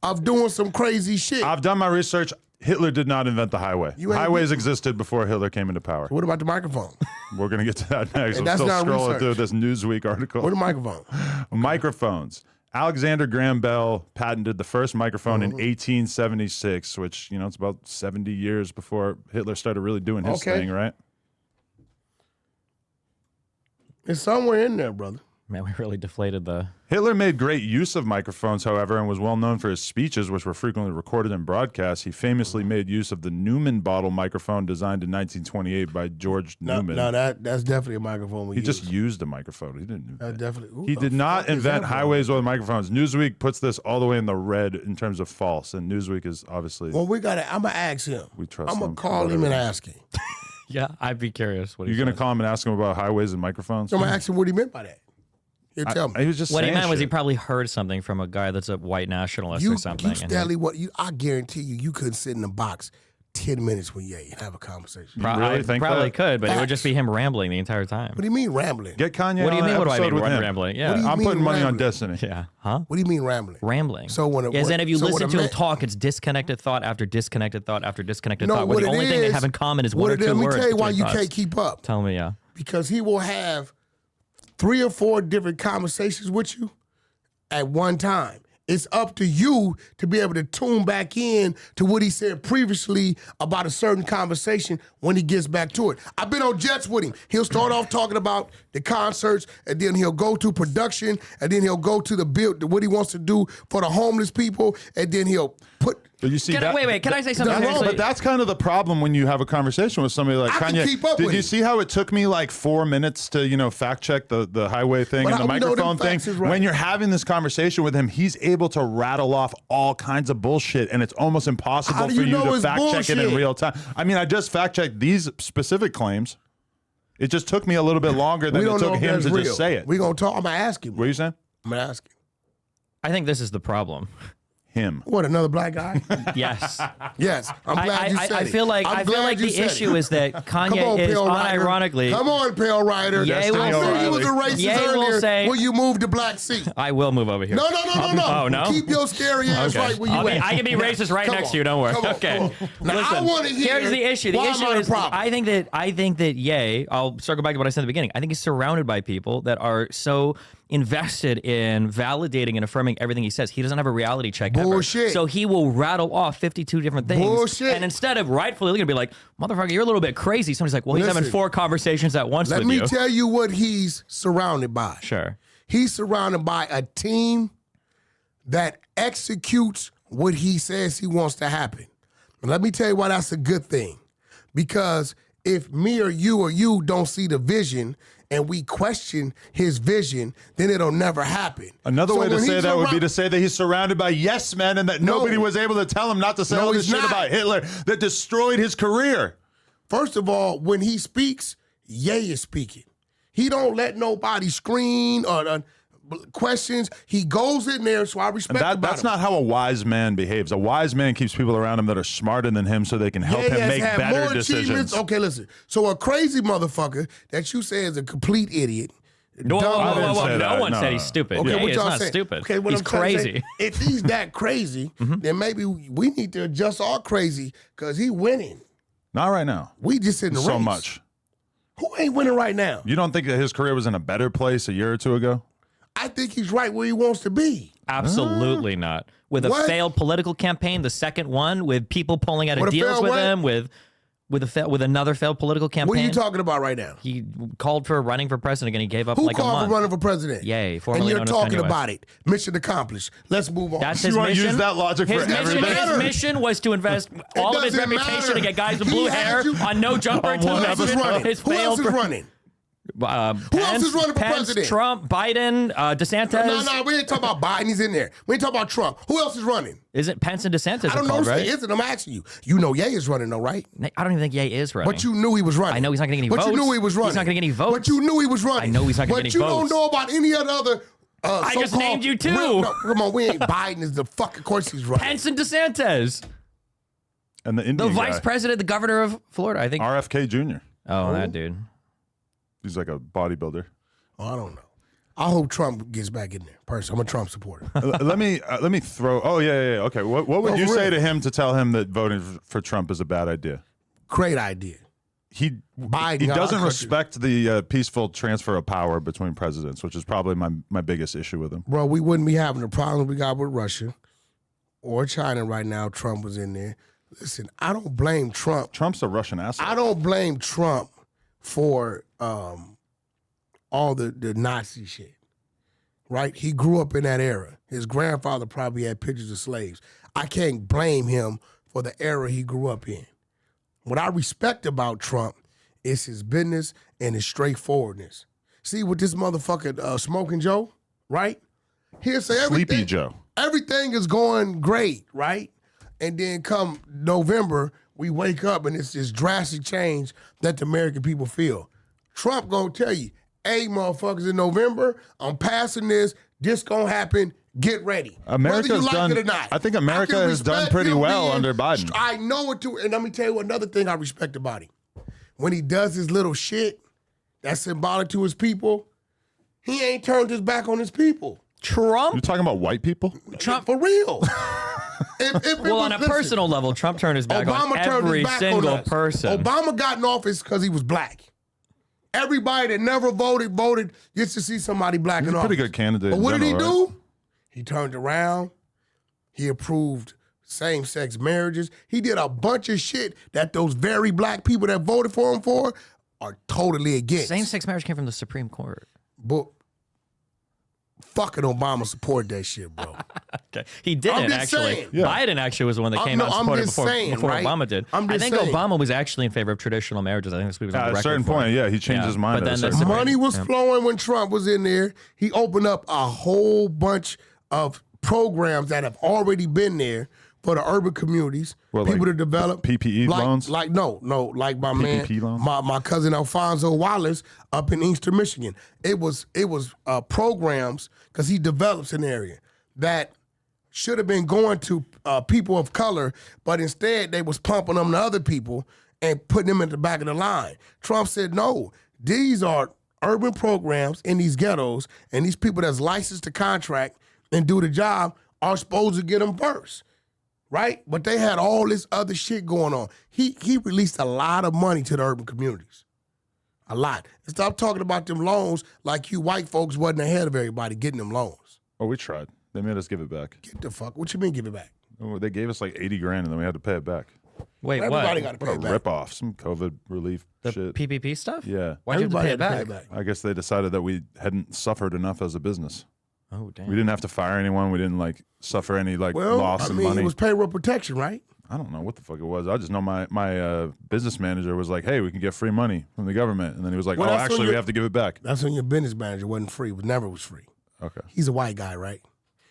of doing some crazy shit. I've done my research. Hitler did not invent the highway. You ain't- Highways existed before Hitler came into power. What about the microphone? We're going to get to that next. I'm that's still not scrolling research. through this Newsweek article. What the microphone? Microphones. Alexander Graham Bell patented the first microphone in 1876, which, it's about 70 years before Hitler started really doing his Okay. thing, right? It's somewhere in there, brother. Man, we really deflated the. Hitler made great use of microphones, however, and was well known for his speeches, which were frequently recorded and broadcast. He famously made use of the Newman bottle microphone designed in 1928 by George Newman. No, that's definitely a microphone. He just used a microphone. He didn't. That definitely. Who He the did not fuck is invent that, bro? highways or microphones. Newsweek puts this all the way in the red in terms of false, and Newsweek is obviously. Well, I'm gonna ask him. We trust I'm gonna him. call him and ask him. Yeah, I'd be curious. What You're going to call him and ask him about highways and microphones? I'm gonna ask him what he meant by that. He'll tell me. He was just What he saying meant was he shit. probably heard something from a guy that's a white nationalist You, or something. and Stanley, I guarantee you couldn't sit in the box 10 minutes with Ye and have a conversation. I really think probably that? could, but it would just Facts. be him rambling the entire time. What do you mean rambling? Get Kanye What do you on mean? an What do I episode mean? with him. Rambling? What do Yeah. you I'm mean putting money on rambling? Destiny. Yeah. Huh? What do you mean rambling? Rambling. So when it- Yes, when- and if you so when listen a to him man- talk, it's disconnected thought after disconnected thought after disconnected No, thought. what Where the it only thing they is- have in common is what one or it is- two let me words. tell you why between you thoughts. can't keep up. Tell me, yeah. Because he will have 3 or 4 different conversations with you at one time. It's up to you to be able to tune back in to what he said previously about a certain conversation when he gets back to it. I've been on jets with him. He'll start off talking about the concerts, and then he'll go to production, and then he'll go to the build, what he wants to do for the homeless people, and then he'll put. But you see Can I, that, wait, can I say something? That's wrong, actually? But that's kind of the problem when you have a conversation with somebody like I can Kanye. keep up Did with you it. see how it took me like 4 minutes to fact check the highway thing But and the how we know microphone them thing? facts is right? When you're having this conversation with him, he's able to rattle off all kinds of bullshit, and it's almost impossible How do for you you know to it's fact check it in bullshit? real time. I mean, I just fact checked these specific claims. It just took me a little bit longer than We it don't know took if him that's to real. just say it. We're going to talk. I'm going to ask him. What are you saying? I'm going to ask him. I think this is the problem. Him. What, another black guy? Yes. Yes. I'm glad you said I it. feel like I'm I feel glad like you the said issue it. is that Come Kanye on, is Pale Rider. unironically. Come on, Pale Rider. Ye I will knew say- you was a racist Ye will earlier say- when you moved to Black Sea. I will move over here. No. Oh, no? Keep your scary ass Okay. right where you I'll be- at. I can be racist right Come next on. to you. Don't worry. Come on, Okay. come on. Now, I Listen, want to hear. Here's the issue. The why issue am I the is, problem? I think that Ye. I'll circle back to what I said at the beginning. I think he's surrounded by people that are so invested in validating and affirming everything he says. He doesn't have a reality check ever. Bullshit. So he will rattle off 52 different things. Bullshit. And instead of rightfully gonna be like, motherfucker, you're a little bit crazy. Somebody's like, well, he's having Listen. 4 conversations at once Let with me you. tell you what he's surrounded by. Sure. He's surrounded by a team that executes what he says he wants to happen. And let me tell you why that's a good thing. Because if me or you don't see the vision and we question his vision, then it'll never happen. Another So way to when say he's that would be around- to say that he's surrounded by yes men and that nobody was able to tell him not to say No, all this he's shit not. about Hitler that destroyed his career. First of all, when he speaks, Ye is speaking. He don't let nobody screen or questions. He goes in there, so I respect That's him. not how a wise man behaves. A wise man keeps people around him that are smarter than him so they can help Ye him has make had better more decisions. achievements. Okay, listen. So a crazy motherfucker that you say is a complete idiot. Whoa, dumb- I didn't say No that. one No, said no. he's stupid. Okay, Ye what is y'all not saying? stupid. Okay, what He's I'm trying to say, crazy. if he's that crazy, then maybe we need to adjust our crazy because he winning. Not right now. We just in the So race. much. Who ain't winning right now? You don't think that his career was in a better place a year or two ago? I think he's right where he wants to be. Absolutely not. With a What? failed political campaign, the second one, with people pulling out of With a deals failed with what? him, with another failed political campaign. What are you talking about right now? He called for running for president and he gave up Who like a called month. for running for president? Yay, And formerly you're known as talking Kanye West. about it. Mission accomplished. Let's move on. That's You his wanna mission. use that logic for his mission, everything? his mission was to invest all of his doesn't reputation matter. to get guys with He blue had hair you- on no jumper On one Who else is episode. running? His Who else failed is running? Who else is running for president? Trump, Biden, DeSantis. No, we ain't talking about Biden. He's in there. We ain't talking about Trump. Who else is running? Isn't Pence and DeSantis I don't are know called, who right? is it. I'm asking you. You know Ye is running though, right? I don't even think Ye is running. But you knew he was running. I know he's not gonna get any But you votes. knew he was running. He's not gonna get any votes. But you knew he was running. I know he's not gonna but get any votes. But you don't know about any of the other I just so-called named you two. No, come on, we ain't Biden is the fuck. Of course he's running. Pence and DeSantis. And the The Indian vice guy, president, the governor of Florida, I think. RFK Jr. Oh, that dude. He's like a bodybuilder. I don't know. I hope Trump gets back in there. Personally, I'm a Trump supporter. Let me throw. Oh yeah. Okay. What would No, you for say real. to him to tell him that voting for Trump is a bad idea? Great idea. He Biden he got our doesn't country. respect the peaceful transfer of power between presidents, which is probably my biggest issue with him. Bro, we wouldn't be having the problems we got with Russia or China right now. if Trump was in there. Listen, I don't blame Trump. Trump's a Russian asshole. I don't blame Trump for all the Nazi shit. Right? He grew up in that era. His grandfather probably had pictures of slaves. I can't blame him for the era he grew up in. What I respect about Trump is his business and his straightforwardness. See, with this motherfucker Smoking Joe, right? He'll say everything. Sleepy Joe. Everything is going great, right? And then come November, we wake up and it's this drastic change that the American people feel. Trump gonna tell you, hey, motherfuckers, in November, I'm passing this. This gonna happen. Get ready. America's Whether you like done- it or not. I think America can has done respect pretty him well being- under Biden. I know it too. And let me tell you another thing I respect about him. When he does his little shit that's symbolic to his people, he ain't turned his back on his people. Trump? You're talking about white people? Trump for real. If it Well, was- on a listen, personal level, Trump turned his back Obama on turned every his back single on us. person. Obama got in office because he was black. Everybody that never voted gets to see somebody black He's in a office. pretty good candidate. But in what did he general, do? He turned around. He approved same-sex marriages. He did a bunch of shit that those very black people that voted for him for are totally against. Same-sex marriage came from the Supreme Court. But fucking Obama supported that shit, bro. Okay. He didn't just actually. saying. Yeah. Biden actually was the one that came no, out and I'm supported just before, saying, before right? Obama did. I'm I just think saying. Obama was actually in favor of traditional marriages. I think this was on At a record certain for point, it. yeah, he changed his mind. But at a then certain the point. Money was flowing when Trump was in there. He opened up a whole bunch of programs that have already been there for the urban communities, Well, people like to develop PPE loans? Like like my PPP man, loans? my cousin Alfonso Wallace up in Eastern Michigan. It was programs because he develops an area that should have been going to people of color, but instead they was pumping them to other people and putting them in the back of the line. Trump said, no, these are urban programs in these ghettos, and these people that's licensed to contract and do the job are supposed to get them first, right? But they had all this other shit going on. He released a lot of money to the urban communities, a lot. And stop talking about them loans like you white folks wasn't ahead of everybody getting them loans. Oh, we tried. They made us give it back. Get the fuck, what you mean give it back? Oh, they gave us like 80 grand and then we had to pay it back. Wait, Everybody what? got to pay What a it back. rip off. Some COVID relief The shit. PPP stuff? Yeah. Why'd you have to Everybody pay had it to pay back? it back. I guess they decided that we hadn't suffered enough as a business. Oh, damn. We didn't have to fire anyone. We didn't like suffer any like Well, loss I in mean, money. it was payroll protection, right? I don't know what the fuck it was. I just know my business manager was like, "Hey, we can get free money from the government," and then he was like, Well, "Oh, that's when actually, we you're- have to give it back." That's when your business manager wasn't free, but never was free. Okay. He's a white guy, right?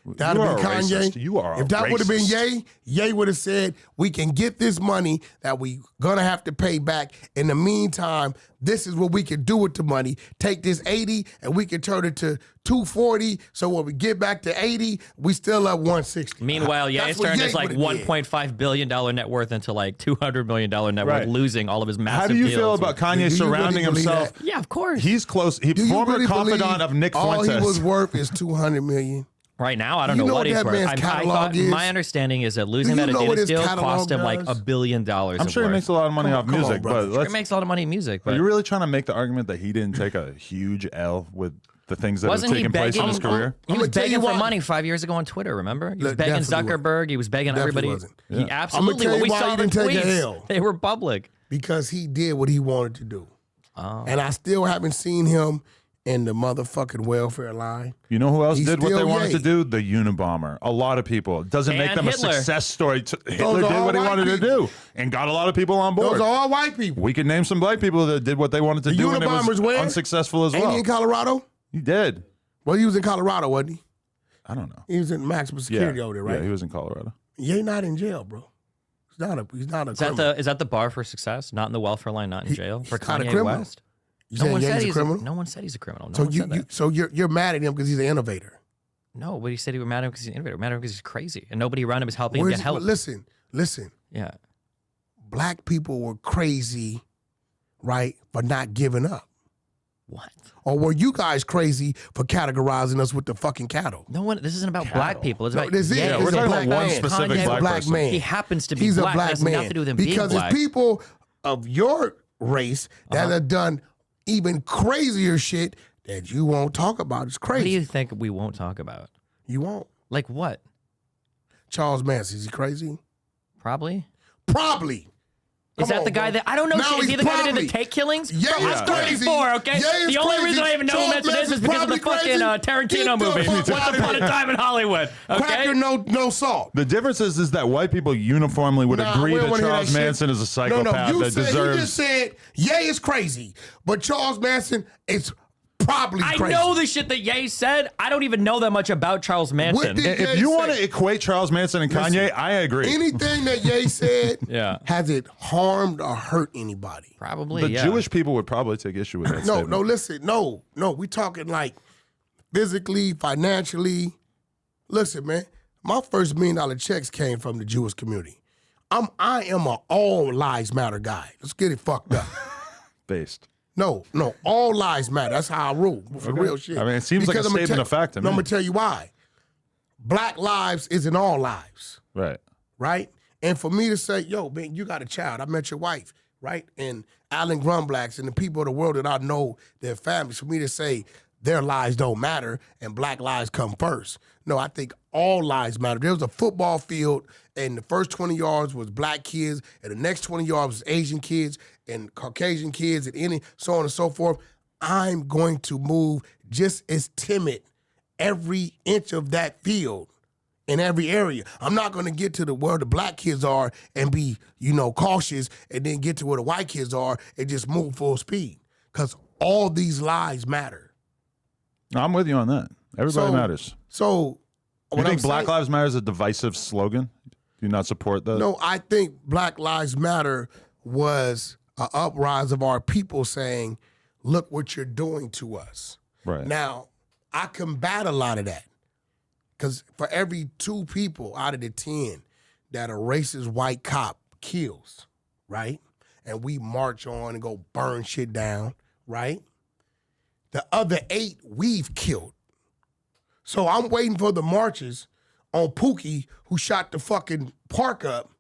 You That'd have are been a Kanye. racist. You are a If that would have been racist. Ye would have said, we can get this money that we gonna have to pay back. In the meantime, this is what we can do with the money. Take this 80 and we can turn it to 240. So when we get back to 80, we still have 160. Meanwhile, Ye That's what turned Ye his like would've did. $1.5 billion net worth into like $200 million net worth, Right. losing all of his massive How do you deals. feel about Kanye Do you surrounding really believe himself? that? Yeah, of course. He's close. He Do you former really confidant believe of Nick all Fuentes. he was worth is 200 million? Right now, I don't You know know what what he's that worth. man's I catalog thought, is? my understanding is that losing Do you that know what Adidas his deal catalog cost him like does? $1 billion. I'm sure he makes a lot of money off come on, music, brother. but He let's, makes a lot of money in music, are but you really trying to make the argument that he didn't take a huge L with the things that Wasn't have he taken place in begging- his career. He I'm was gonna tell you begging for why. money 5 years ago on Twitter, remember? He was Look, begging definitely Zuckerberg. He was begging Definitely everybody. wasn't. He absolutely tell was. you We why saw he the didn't take a tweets. L. They were public. Because he did what he wanted to do. Oh. And I still haven't seen him in the motherfucking welfare line. You know who else He's did what they still wanted yay. to do? The Unabomber. A lot of people. It doesn't make And them Hitler. a success story. Hitler are did all what he white wanted to people. do and got a lot of people on board. Those are all white people. We could name some black people that did what they wanted to The do and it was Unabomber's where? unsuccessful as Ain't well. he in Colorado? He did. Well, he was in Colorado, wasn't he? I don't know. He was in maximum security over there, right? Yeah, he was in Colorado. He ain't not in jail, bro. He's not a criminal. Is that the bar for success? Not in the welfare line, not in jail for he's not a Kanye criminal. West. You No saying one Ye's said a he's criminal? no one said he's a criminal. No So one said that. you're mad at him because he's an innovator. No, but he said he was mad at him because he's an innovator. Mad at him because he's crazy, and nobody around him is helping him Where's- get help. Listen. Yeah, Black people were crazy, right, for not giving up. what? Or were you guys crazy for categorizing us with the fucking cattle? No one. This isn't about black people. It's No, about this is. Ye. It's we're a talking black about one man. specific Kanye's a black black person. man. He happens to be He's black. a black It has man. nothing to do with him being because black. it's people of your race that have done even crazier shit that you won't talk about. It's What do crazy. you think we won't talk about? You won't. Like what? Charles Manson, is he crazy? Probably. Probably. Is Come that on, the guy bro. that I don't know? No, Is he he's the guy that did probably- the take killings? Yeah, Bro, he's I'm crazy. 34. Okay. Yeah, he's The only reason I crazy. even know who Charles Manson is Manson's because of the probably fucking crazy. Tarantino Get the movie. fuck Once outta upon a here. time in Hollywood. Okay. Cracker, no salt. The difference is that white people uniformly would Nah, agree we don't that wanna hear Charles that shit. Manson is a psychopath you that said, deserves. You just said, Ye is crazy, but Charles Manson is probably I crazy. know the shit that Ye said. I don't even know that much about Charles Manson. did- If Ye you want say- to equate Charles Manson and Kanye, Listen, I agree. Anything that Ye said, Yeah. has it harmed or hurt anybody? Probably. The yeah. Jewish people would probably take issue with that. No, statement. listen, no, we talking like physically, financially. Listen, man, my first $1 million checks came from the Jewish community. I am a all lives matter guy. Let's get it fucked up. Based. No, all lives matter. That's how I rule for real shit. I mean, it seems like a I'ma statement tell- of fact to No, I'm me. gonna tell you why. Black lives isn't all lives, Right. right? And for me to say, yo, man, you got a child. I met your wife, right? And Alan Grunblacks and the people of the world that I know, their families, for me to say their lives don't matter and black lives come first. No, I think all lives matter. There was a football field and the first 20 yards was black kids and the next 20 yards was Asian kids and Caucasian kids and any so on and so forth. I'm going to move just as timid every inch of that field in every area. I'm not going to get to where the black kids are and be, cautious and then get to where the white kids are and just move full speed because all these lives matter. No, I'm with you on that. Everybody matters. So, You what think I'm Black saying- Lives Matter is a divisive slogan? Do you not support that? No, I think Black Lives Matter was an uprise of our people saying, look what you're doing to us. Right. Now, I combat a lot of that because for every 2 people out of the 10 that a racist white cop kills, right? And we march on and go burn shit down, right? The other 8 we've killed. So I'm waiting for the marches on Pookie, who shot the fucking park up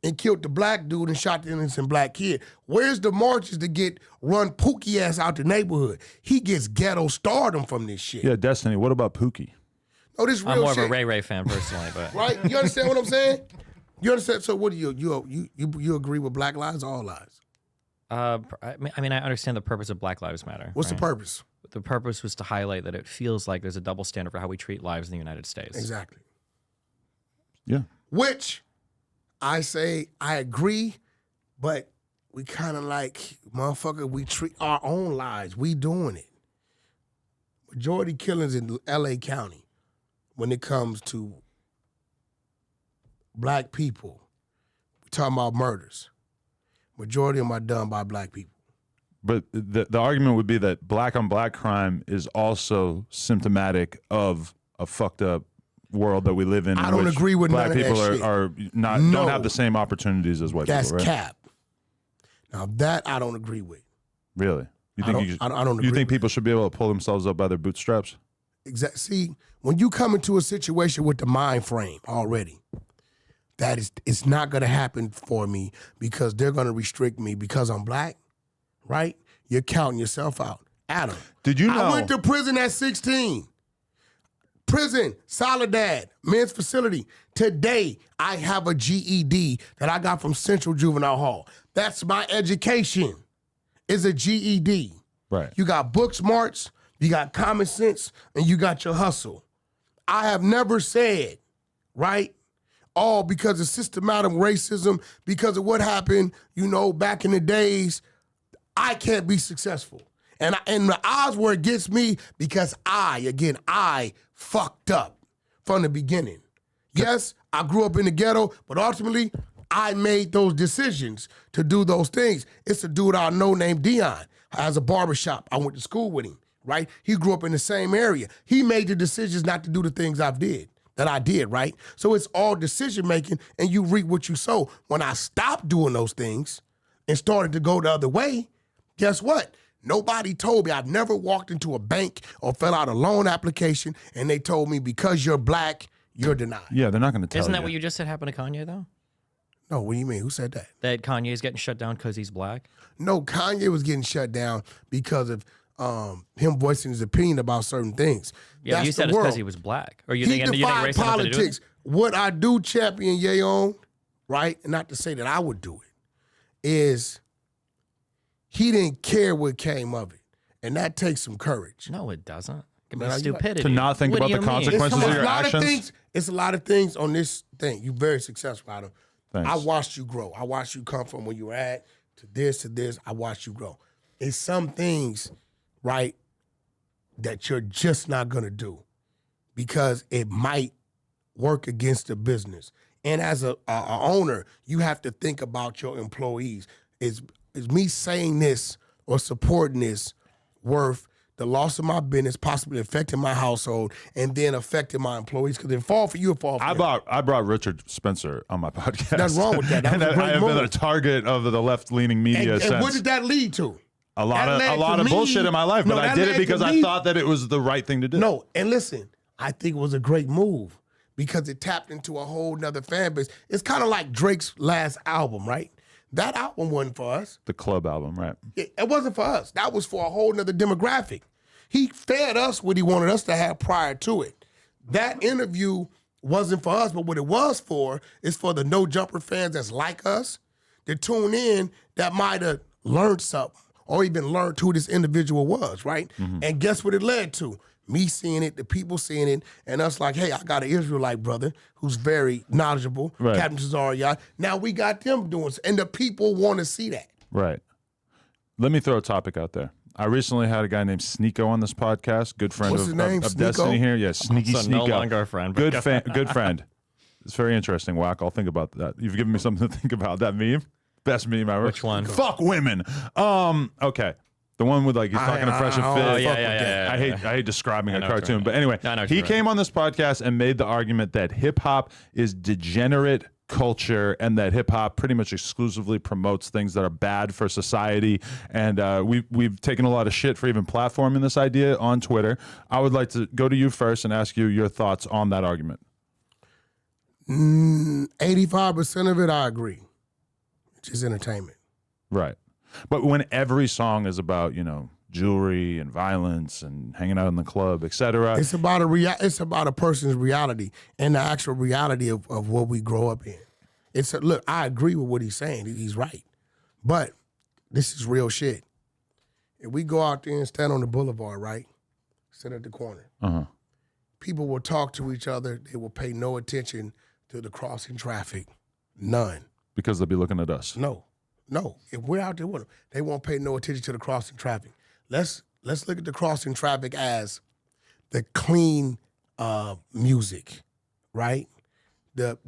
and killed the black dude and shot the innocent black kid. Where's the marches to get run Pookie ass out the neighborhood? He gets ghetto stardom from this shit. Yeah, Destiny. What about Pookie? Oh, this real I'm more shit. of a Ray Ray fan personally, but Right? You understand what I'm saying? You understand? So what do you agree with Black Lives or all lives? I mean, I understand the purpose of Black Lives Matter. What's the right? purpose? The purpose was to highlight that it feels like there's a double standard for how we treat lives in the United States. Exactly. Yeah. Which I say I agree, but we kind of like, motherfucker, we treat our own lives. We doing it. Majority killings in L.A. County when it comes to black people. We talking about murders. Majority of them are done by black people. But the argument would be that black on black crime is also symptomatic of a fucked up world that we live in. I in don't which agree with black none of that people shit. are not No. don't have the same opportunities as white That's people, right? cap. Now that I don't agree with. Really? You I think don't- you, I don't you agree think people should be able to pull themselves up by their bootstraps? See, when you come into a situation with the mind frame already, it's not gonna happen for me because they're gonna restrict me because I'm black, right? You're counting yourself out. Adam. Did you know? I went to prison at 16. Prison, Soledad, men's facility. Today, I have a GED that I got from Central Juvenile Hall. That's my education, is a GED. Right. You got book smarts, you got common sense, and you got your hustle. I have never said, right, all because of systematic racism, because of what happened, back in the days, I can't be successful. And the odds were against me because I fucked up from the beginning. Yes, I grew up in the ghetto, but ultimately, I made those decisions to do those things. It's a dude I know named Dion. Has a barbershop. I went to school with him, right? He grew up in the same area. He made the decisions not to do the things that I did, right? So it's all decision making, and you reap what you sow. When I stopped doing those things and started to go the other way, guess what? Nobody told me. I've never walked into a bank or fill out a loan application and they told me because you're black, you're denied. Yeah, they're not going to tell you. Isn't that what you just said happened to Kanye, though? No, what do you mean? Who said that? That Kanye's getting shut down because he's black? No, Kanye was getting shut down because of him voicing his opinion about certain things. Yeah, That's you said the it's world. because he was black. Or you He think defied race had nothing to do with politics. it? What I do champion Ye on, right, and not to say that I would do it, is he didn't care what came of it. And that takes some courage. No, it doesn't. It can be Man, stupidity. To not think What about do the you mean? consequences of your actions? It's a lot of things on this thing. You're very successful, Adam. Thanks. I watched you grow. I watched you come from where you were at to this. I watched you grow. It's some things, right, that you're just not going to do because it might work against the business. And as a owner, you have to think about your employees. Is me saying this or supporting this worth the loss of my business, possibly affecting my household, and then affecting my employees? Because if it fall for you, it fall for me. I brought Richard Spencer on my podcast. Nothing wrong with that. That was a great I have move. been a target of the left-leaning media And since. what did that lead to? A lot That led of to me- bullshit in my life, No, but I that did led it because to I me- thought that it was the right thing to do. No, and listen, I think it was a great move because it tapped into a whole nother fan base. It's kind of like Drake's last album, right? That album wasn't for us. The Club album, right? It wasn't for us. That was for a whole nother demographic. He fed us what he wanted us to have prior to it. That interview wasn't for us, but what it was for is for the No Jumper fans that's like us to tune in that might have learned something or even learned who this individual was, right? Mm-hmm. And guess what it led to? Me seeing it, the people seeing it, and us like, hey, I got an Israelite brother who's very knowledgeable, Right. Captain Cesario. Now we got them doing it, and the people want to see that. Right. Let me throw a topic out there. I recently had a guy named Sneeko on this podcast. Good friend What's his name? of Sneeko? Destiny here. Yeah, Sneaky So Sneeko. no longer a friend, but Good friend. It's very interesting, Wack. I'll think about that. You've given me something to think about. That meme. Best meme ever. Which one? Fuck women. Okay. The one with like he's talking to Fresh and Fit. Oh, fuck yeah. with that. I hate describing a know what you're cartoon, right. but anyway, I know what he you're right. came on this podcast and made the argument that hip hop is degenerate culture and that hip hop pretty much exclusively promotes things that are bad for society. And we've taken a lot of shit for even platforming this idea on Twitter. I would like to go to you first and ask you your thoughts on that argument. 85% of it, I agree. It's just entertainment. Right. But when every song is about, jewelry and violence and hanging out in the club, etc. It's about a person's reality and the actual reality of what we grow up in. Look, I agree with what he's saying. He's right. But this is real shit. If we go out there and stand on the boulevard, right? Sit at the corner. Uh-huh. People will talk to each other. They will pay no attention to the crossing traffic. None. Because they'll be looking at us. No. If we're out there with them, they won't pay no attention to the crossing traffic. Let's look at the crossing traffic as the clean music, right? The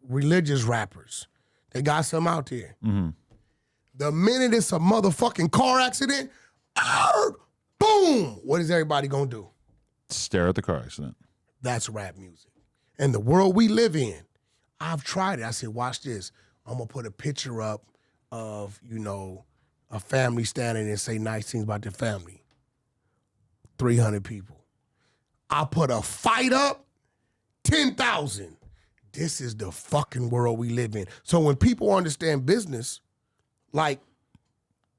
religious rappers. They got some out there. Mm-hmm. The minute it's a motherfucking car accident, boom! What is everybody gonna do? Stare at the car accident. That's rap music. And the world we live in, I've tried it. I said, watch this. I'm gonna put a picture up of, a family standing and say nice things about their family. 300 people. I put a fight up, 10,000. This is the fucking world we live in. So when people understand business, like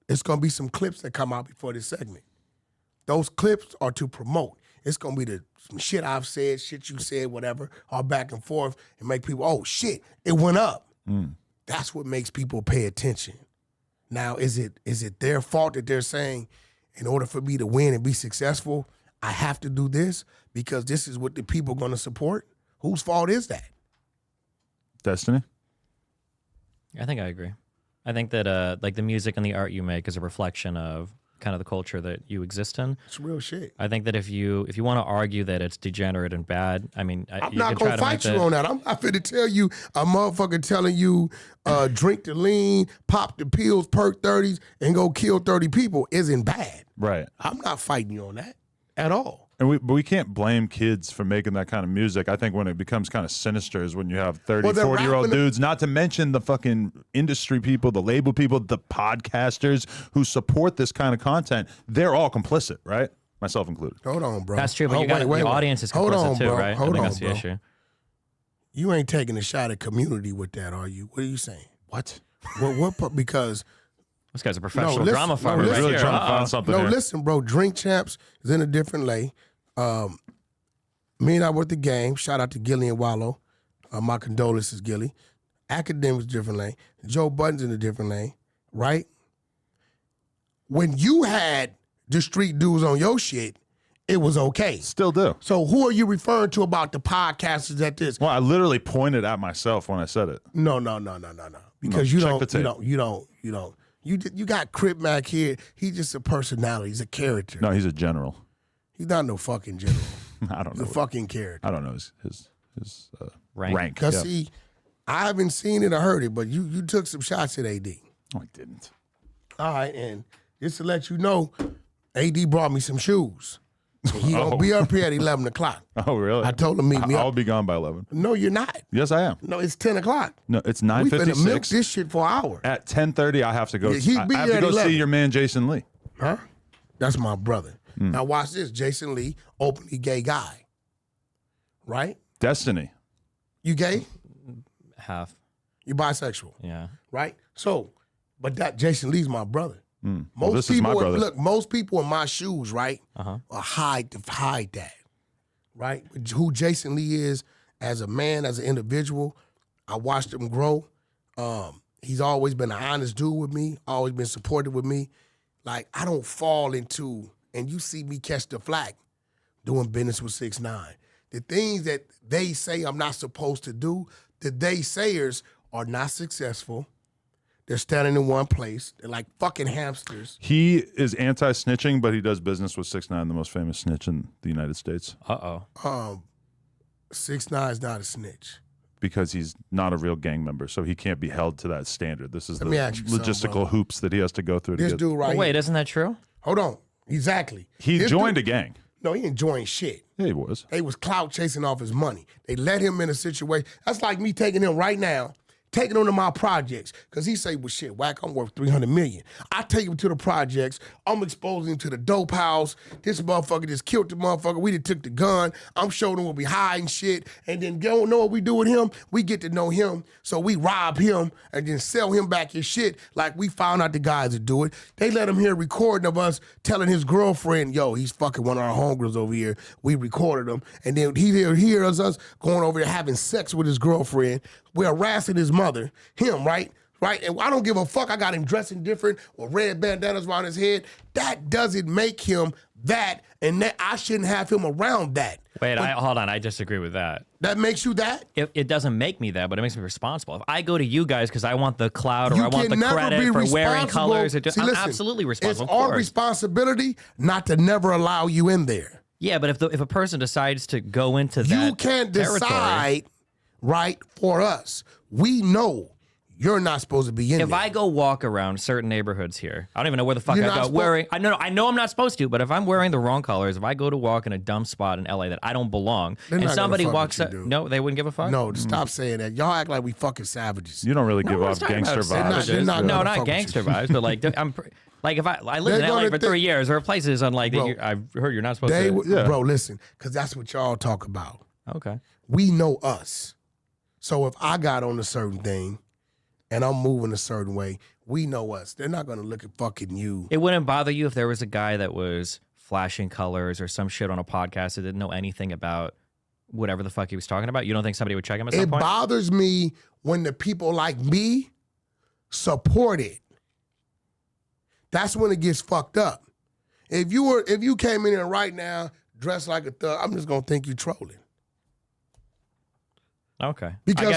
It's going to be some clips that come out before this segment. Those clips are to promote. It's going to be some shit I've said, shit you said, whatever, all back and forth, and make people, oh, shit, it went up. That's what makes people pay attention. Now, is it their fault that they're saying, in order for me to win and be successful, I have to do this because this is what the people are going to support? Whose fault is that? Destiny? I think I agree. I think that like the music and the art you make is a reflection of kind of the culture that you exist in. It's real shit. I think that if you want to argue that it's degenerate and bad, I mean, I'm you not can going try to to make fight you on that. I'm not finna tell you a motherfucker telling you drink the lean, pop the pills, perk 30s, and go kill 30 people isn't bad. Right. I'm not fighting you on that at all. And but we can't blame kids for making that kind of music. I think when it becomes kind of sinister is when you have 30, Well, they're 40-year-old rapping- dudes, not to mention the fucking industry people, the label people, the podcasters who support this kind of content. They're all complicit, right? Myself included. Hold on, bro. That's true, but you got the audience is Hold complicit on, too, bro. right? Hold I think on, that's the bro. issue. You ain't taking a shot at community with that, are you? What are you saying? What? Because This guy's a professional listen, drama no, farmer listen. right Really here. trying to Uh-oh. find something no, here. listen, bro. Drink Champs is in a different lane. Me and I were at the game. Shout out to Gilly and Wallow. My condolences, Gilly. Academics, different lane. Joe Budden's in a different lane, right? When you had the street dudes on your shit, it was okay. Still do. So who are you referring to about the podcasters at this? Well, I literally pointed at myself when I said it. No. Because you check the tape. don't. You got Crip Mac here. He's just a personality. He's a character. No, he's a general. He's not no fucking general. I don't He's know. a fucking character. I don't know his Rank. Because Yeah. see, I haven't seen it or heard it, but you took some shots at AD. Oh, I didn't. All right, and just to let you know, AD brought me some shoes. And he gonna be up here at 11 o'clock. Oh, really? I told him meet me I'll up. be gone by 11. No, you're not. Yes, I am. No, it's 10 o'clock. No, it's We finna milk 9:56. this shit for an hour. At 10:30, I have to go. Yeah, he'd be I have here to at go 11. see your man Jason Lee. Huh? That's my brother. Now watch this. Jason Lee, openly gay guy. Right? Destiny. You gay? Half. You bisexual. Yeah. Right? So, but that Jason Lee's my brother. Well, this is my people, brother. look, most people in my shoes, right, hide that, right? But who Jason Lee is as a man, as an individual, I watched him grow. He's always been an honest dude with me, always been supportive with me. Like, I don't fall into, and you see me catch the flack doing business with 6ix9ine. The things that they say I'm not supposed to do, the they sayers are not successful. They're standing in one place. They're like fucking hamsters. He is anti-snitching, but he does business with 6ix9ine, the most famous snitch in the United States, Uh-oh. 6ix9ine's not a snitch. because he's not a real gang member, so he can't be held to that standard. This is Let the me ask you something, logistical bro. hoops that he has to go through to This get. dude right Oh, wait, here. isn't that true? Hold on. Exactly. He This joined dude- a gang. No, he ain't joined shit. Yeah, he was. They was clout chasing off his money. They let him in a situation. That's like me taking him right now, taking him to my projects. Because he say, well, shit, Wack, I'm worth $300 million. I take him to the projects. I'm exposing him to the dope house. This motherfucker just killed the motherfucker. We just took the gun. I'm showing him what we hiding shit. And then you don't know what we do with him? We get to know him. So we rob him and then sell him back his shit like we found out the guys that do it. They let him hear recording of us telling his girlfriend, yo, he's fucking one of our homegirls over here. We recorded him. And then he hears us going over there having sex with his girlfriend. We're harassing his mother, him, right? Right? And I don't give a fuck. I got him dressing different with red bandanas around his head. That doesn't make him that, and that I shouldn't have him around that. Wait, hold on. I disagree with that. That makes you that? It doesn't make me that, but it makes me responsible. If I go to you guys because I want the clout or You I want the can never credit be for wearing responsible. colors, See, I'm listen, absolutely responsible. It's of our course. responsibility not to never allow you in there. Yeah, but if a person decides to go into that You can't territory, decide, right, for us. We know you're not supposed to be in if there. I go walk around certain neighborhoods here, I don't even know where the fuck You're I not go suppo- wearing. I know I'm not supposed to, but if I'm wearing the wrong colors, if I go to walk in a dumb spot in LA that I don't belong, They're and not gonna somebody fuck walks with up, you, dude. no, they wouldn't give a fuck. No, stop saying that. Y'all act like we fucking savages. You don't really No, give we're off just talking gangster about They're not- vibes. they're not No, gonna not fuck with gangster you. vibes, but like like if I lived in They're LA gonna for think- 3 years, there are places on like that Bro, I've heard you're not supposed They, to. Yeah. Bro, listen, because that's what y'all talk about. Okay. We know us. So if I got on a certain thing and I'm moving a certain way, We know us. They're not gonna look at fucking you. It wouldn't bother you if there was a guy that was flashing colors or some shit on a podcast that didn't know anything about whatever the fuck he was talking about? You don't think somebody would check him at some It point? bothers me when the people like me support it. That's when it gets fucked up. If you came in here right now dressed like a thug, I'm just gonna think you trolling. Okay. Because I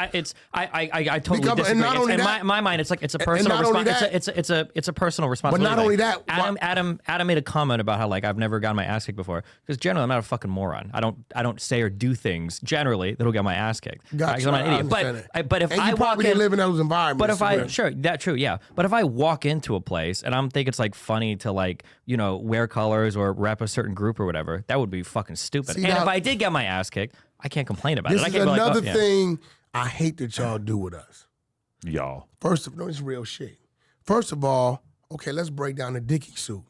guess I totally Because- disagree. and not only in that- my mind, it's a personal not only responsibility. that- It's a personal responsibility. not only that, Adam made a comment about how like I've never gotten my ass kicked before because generally I'm not a fucking moron. I don't say or do things generally that'll get my ass kicked. Gotcha. I'm not an idiot. I understand But if and I you walk probably in, didn't live in those environments. but if I so that true, yeah. But if I walk into a place and I'm think it's like funny to like wear colors or rep a certain group or whatever, that would be fucking stupid. See, and now- if I did get my ass kicked, I can't complain about this it. I is can't be like, another oh, yeah. thing I hate that y'all do with us. Y'all. No, it's real shit. First of all, okay, let's break down the Dickie suit.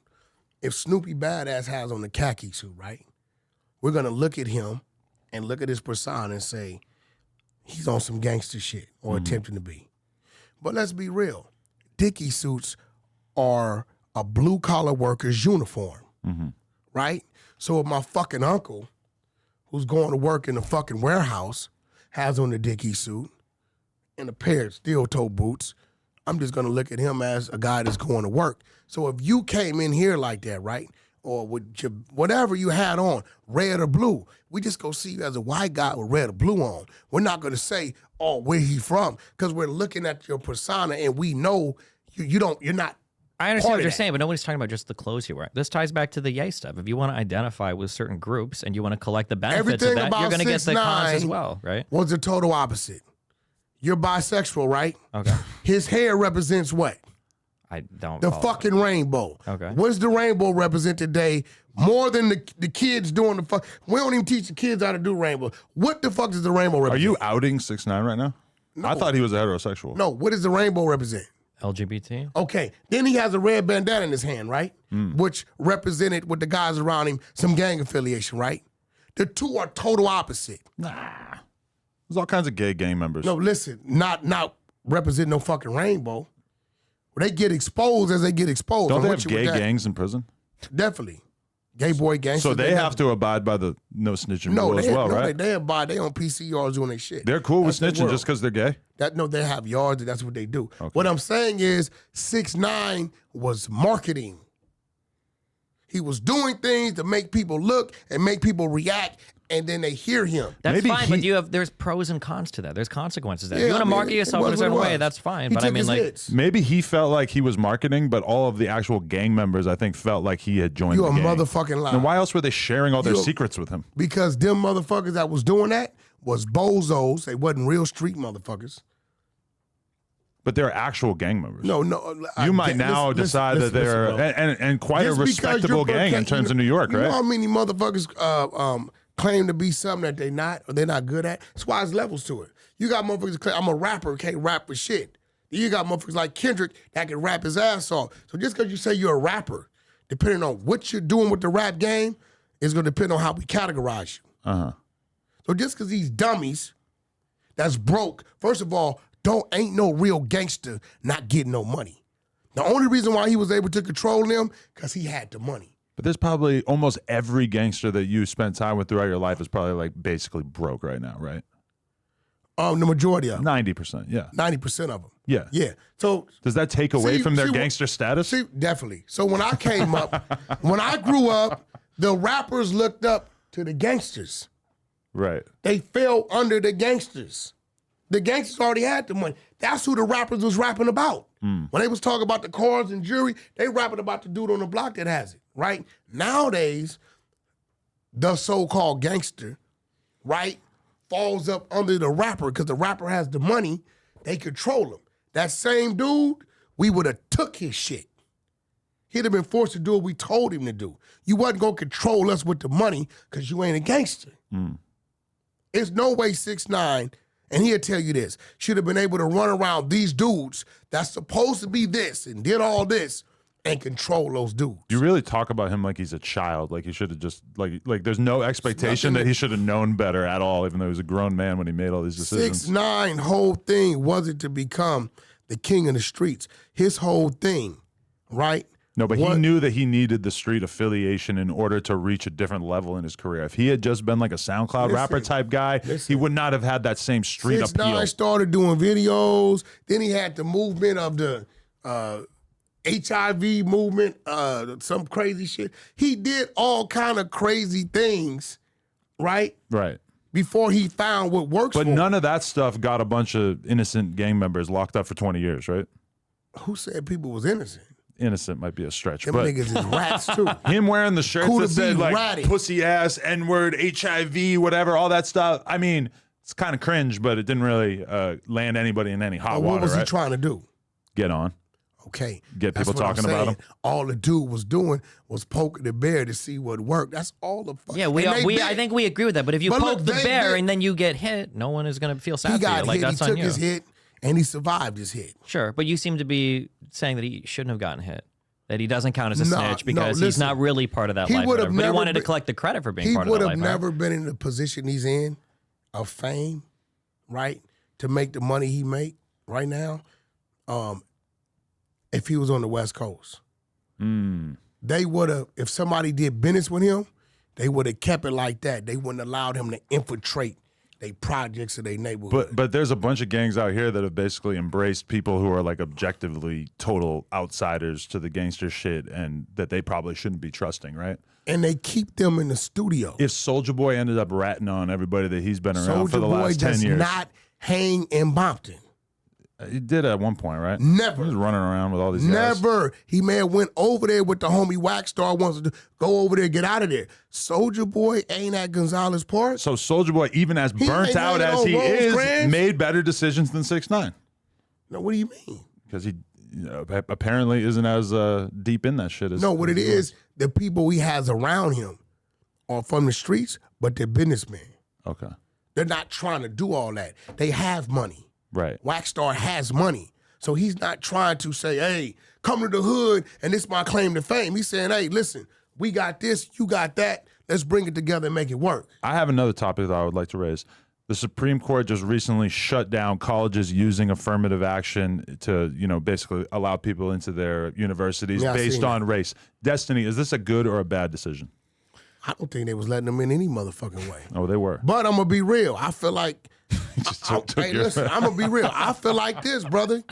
If Snoopy Badass has on the khaki suit, right? We're gonna look at him and look at his persona and say he's on some gangster shit or attempting to be. But let's be real. Dickie suits are a blue collar worker's uniform, right? So if my fucking uncle, who's going to work in the fucking warehouse, has on the Dickie suit and a pair of steel-toe boots, I'm just going to look at him as a guy that's going to work. So if you came in here like that, right, or with your, whatever you had on, red or blue, we just go see you as a white guy with red or blue on. We're not going to say, oh, where he from, because we're looking at your persona and we know you're not. I understand part what of you're that. saying, but nobody's talking about just the clothes you wear. This ties back to the yay stuff. If you want to identify with certain groups and you want to collect the benefits Everything of that, about you're going to get the cons as 6ix9ine well, right? Was the total opposite. You're bisexual, right? Okay. His hair represents what? I don't. The follow. fucking rainbow. Okay. What does the rainbow represent today? More than the kids doing the fuck. We don't even teach the kids how to do rainbow. What the fuck does the rainbow Are represent? you outing 6ix9ine right now? I thought he was a heterosexual. No, what does the rainbow represent? LGBT. Okay, then he has a red bandana in his hand, right? Which represented with the guys around him some gang affiliation, right? The two are total opposite. There's all kinds of gay gang members. No, listen, not represent no fucking rainbow. They get exposed as they get exposed. Don't I'm they with have you with gay that. gangs in prison? Definitely. Gay boy gangs. So they have to abide by the no snitching rule as well, right? They abide. They on PCRs doing their shit. They're cool with That's their snitching just because they're gay? They have yards, and that's what they do. What I'm saying is 6ix9ine was marketing. He was doing things to make people look and make people react, and then they hear him. That's Maybe fine, but there's pros and cons to that. There's consequences to that. Yeah, you want I to mean, market it yourself in was a what it certain way, was. that's fine. He But I took mean, his like, hits. Maybe he felt like he was marketing, but all of the actual gang members, I think, felt like he had joined You the a gang. motherfucking liar. Then why else were they sharing all their You a- secrets with him? Because them motherfuckers that was doing that was bozos. They wasn't real street motherfuckers. But they're actual gang members. No. You might now decide that they're and quite a Just because respectable you're gang in terms of New York, you right? know how many motherfuckers claim to be something that they're not or they're not good at? That's why there's levels to it. You got motherfuckers that claim, I'm a rapper, can't rap for shit. You got motherfuckers like Kendrick that can rap his ass off. So just because you say you're a rapper, depending on what you're doing with the rap game, is going to depend on how we categorize you. Uh-huh. So just because these dummies that's broke, first of all, ain't no real gangster not getting no money. The only reason why he was able to control them, because he had the money. But there's probably almost every gangster that you spent time with throughout your life is probably like basically broke right now, right? The majority of them. 90%, yeah. 90% of them. Yeah. Yeah. So Does that take away See- from their see what- gangster status? see, definitely. So when I came up, when I grew up, the rappers looked up to the gangsters. Right. They fell under the gangsters. The gangsters already had the money. That's who the rappers was rapping about. When they was talking about the cars and jewelry, they rapping about the dude on the block that has it, right? Nowadays, the so-called gangster, right, falls up under the rapper because the rapper has the money. They control him. That same dude, we would have took his shit. He'd have been forced to do what we told him to do. You wasn't going to control us with the money because you ain't a gangster. There's no way 6ix9ine, and he'll tell you this, should have been able to run around these dudes that's supposed to be this and did all this and control those dudes. You really talk about him like he's a child, like he should have just like there's no expectation that he should have known better at all, even though he was a grown man when he made all these decisions. 6ix9ine whole thing wasn't to become the king of the streets. His whole thing, right? No, but he knew that he needed the street affiliation in order to reach a different level in his career. If he had just been like a SoundCloud rapper type guy, he would not have had that same street appeal. 6ix9ine started doing videos. Then he had the movement of the HIV movement, some crazy shit. He did all kind of crazy things, right? Right. Before he found what works for But him. none of that stuff got a bunch of innocent gang members locked up for 20 years, right? Who said people was innocent? Innocent might be a stretch, Them but niggas is rats too. him wearing the shirts Cool that to said be like ratty. pussy ass, N-word, HIV, whatever, all that stuff. I mean, it's kind of cringe, but it didn't really land anybody in any hot But water, what was right? he trying to do? Get on. Okay. Get That's people what I'm talking about saying. him. All the dude was doing was poking the bear to see what worked. That's all the fuck. Yeah, I think we agree with that. But if you But poke look, the they bear bit. and then you get hit, no one is going to feel sad He for you. got Like, hit, he that's on took you. his hit, and he survived his hit. Sure, but you seem to be saying that he shouldn't have gotten hit. That he doesn't count as a No, snitch no, because he's listen. not really part of that He life. would have But he never wanted to been- collect the credit for being He part of would that have life. right? never been in the position he's in of fame, right? To make the money he make right now, if he was on the West Coast. They would have, if somebody did business with him, they would have kept it like that. They wouldn't allowed him to infiltrate their projects or their neighborhood. But there's a bunch of gangs out here that have basically embraced people who are like objectively total outsiders to the gangster shit and that they probably shouldn't be trusting, right? And they keep them in the studio. If Soulja Boy ended up ratting on everybody that he's been around for Soulja the Boy last 10 does years. not hang in Bompton. He did at one point, right? Never. He was running around with all these guys. Never. He may have went over there with the homie Wack Star wants to go over there, get out of there. Soulja Boy ain't at Gonzalez Park. So Soulja Boy, even as He burnt ain't out hanging as on he is, Rosecrans. made better decisions than 6ix9ine No, what do you mean? because he apparently isn't as deep in that shit as No, what as it he is, the people he has around him are from the streets, but they're businessmen. was. Okay, They're not trying to do all that. They have money. right. Wack Star has money. So he's not trying to say, hey, come to the hood and this is my claim to fame. He's saying, hey, listen, we got this, you got that. Let's bring it together and make it work. I have another topic that I would like to raise. The Supreme Court just recently shut down colleges using affirmative action to, basically allow people into their universities Yeah, I based seen on race. Destiny, is this a good or a bad decision? I don't think they was letting them in any motherfucking way. Oh, they were. But I'm going to be real. I feel like, took hey, your- listen, I'm going to be real. I feel like this, brother.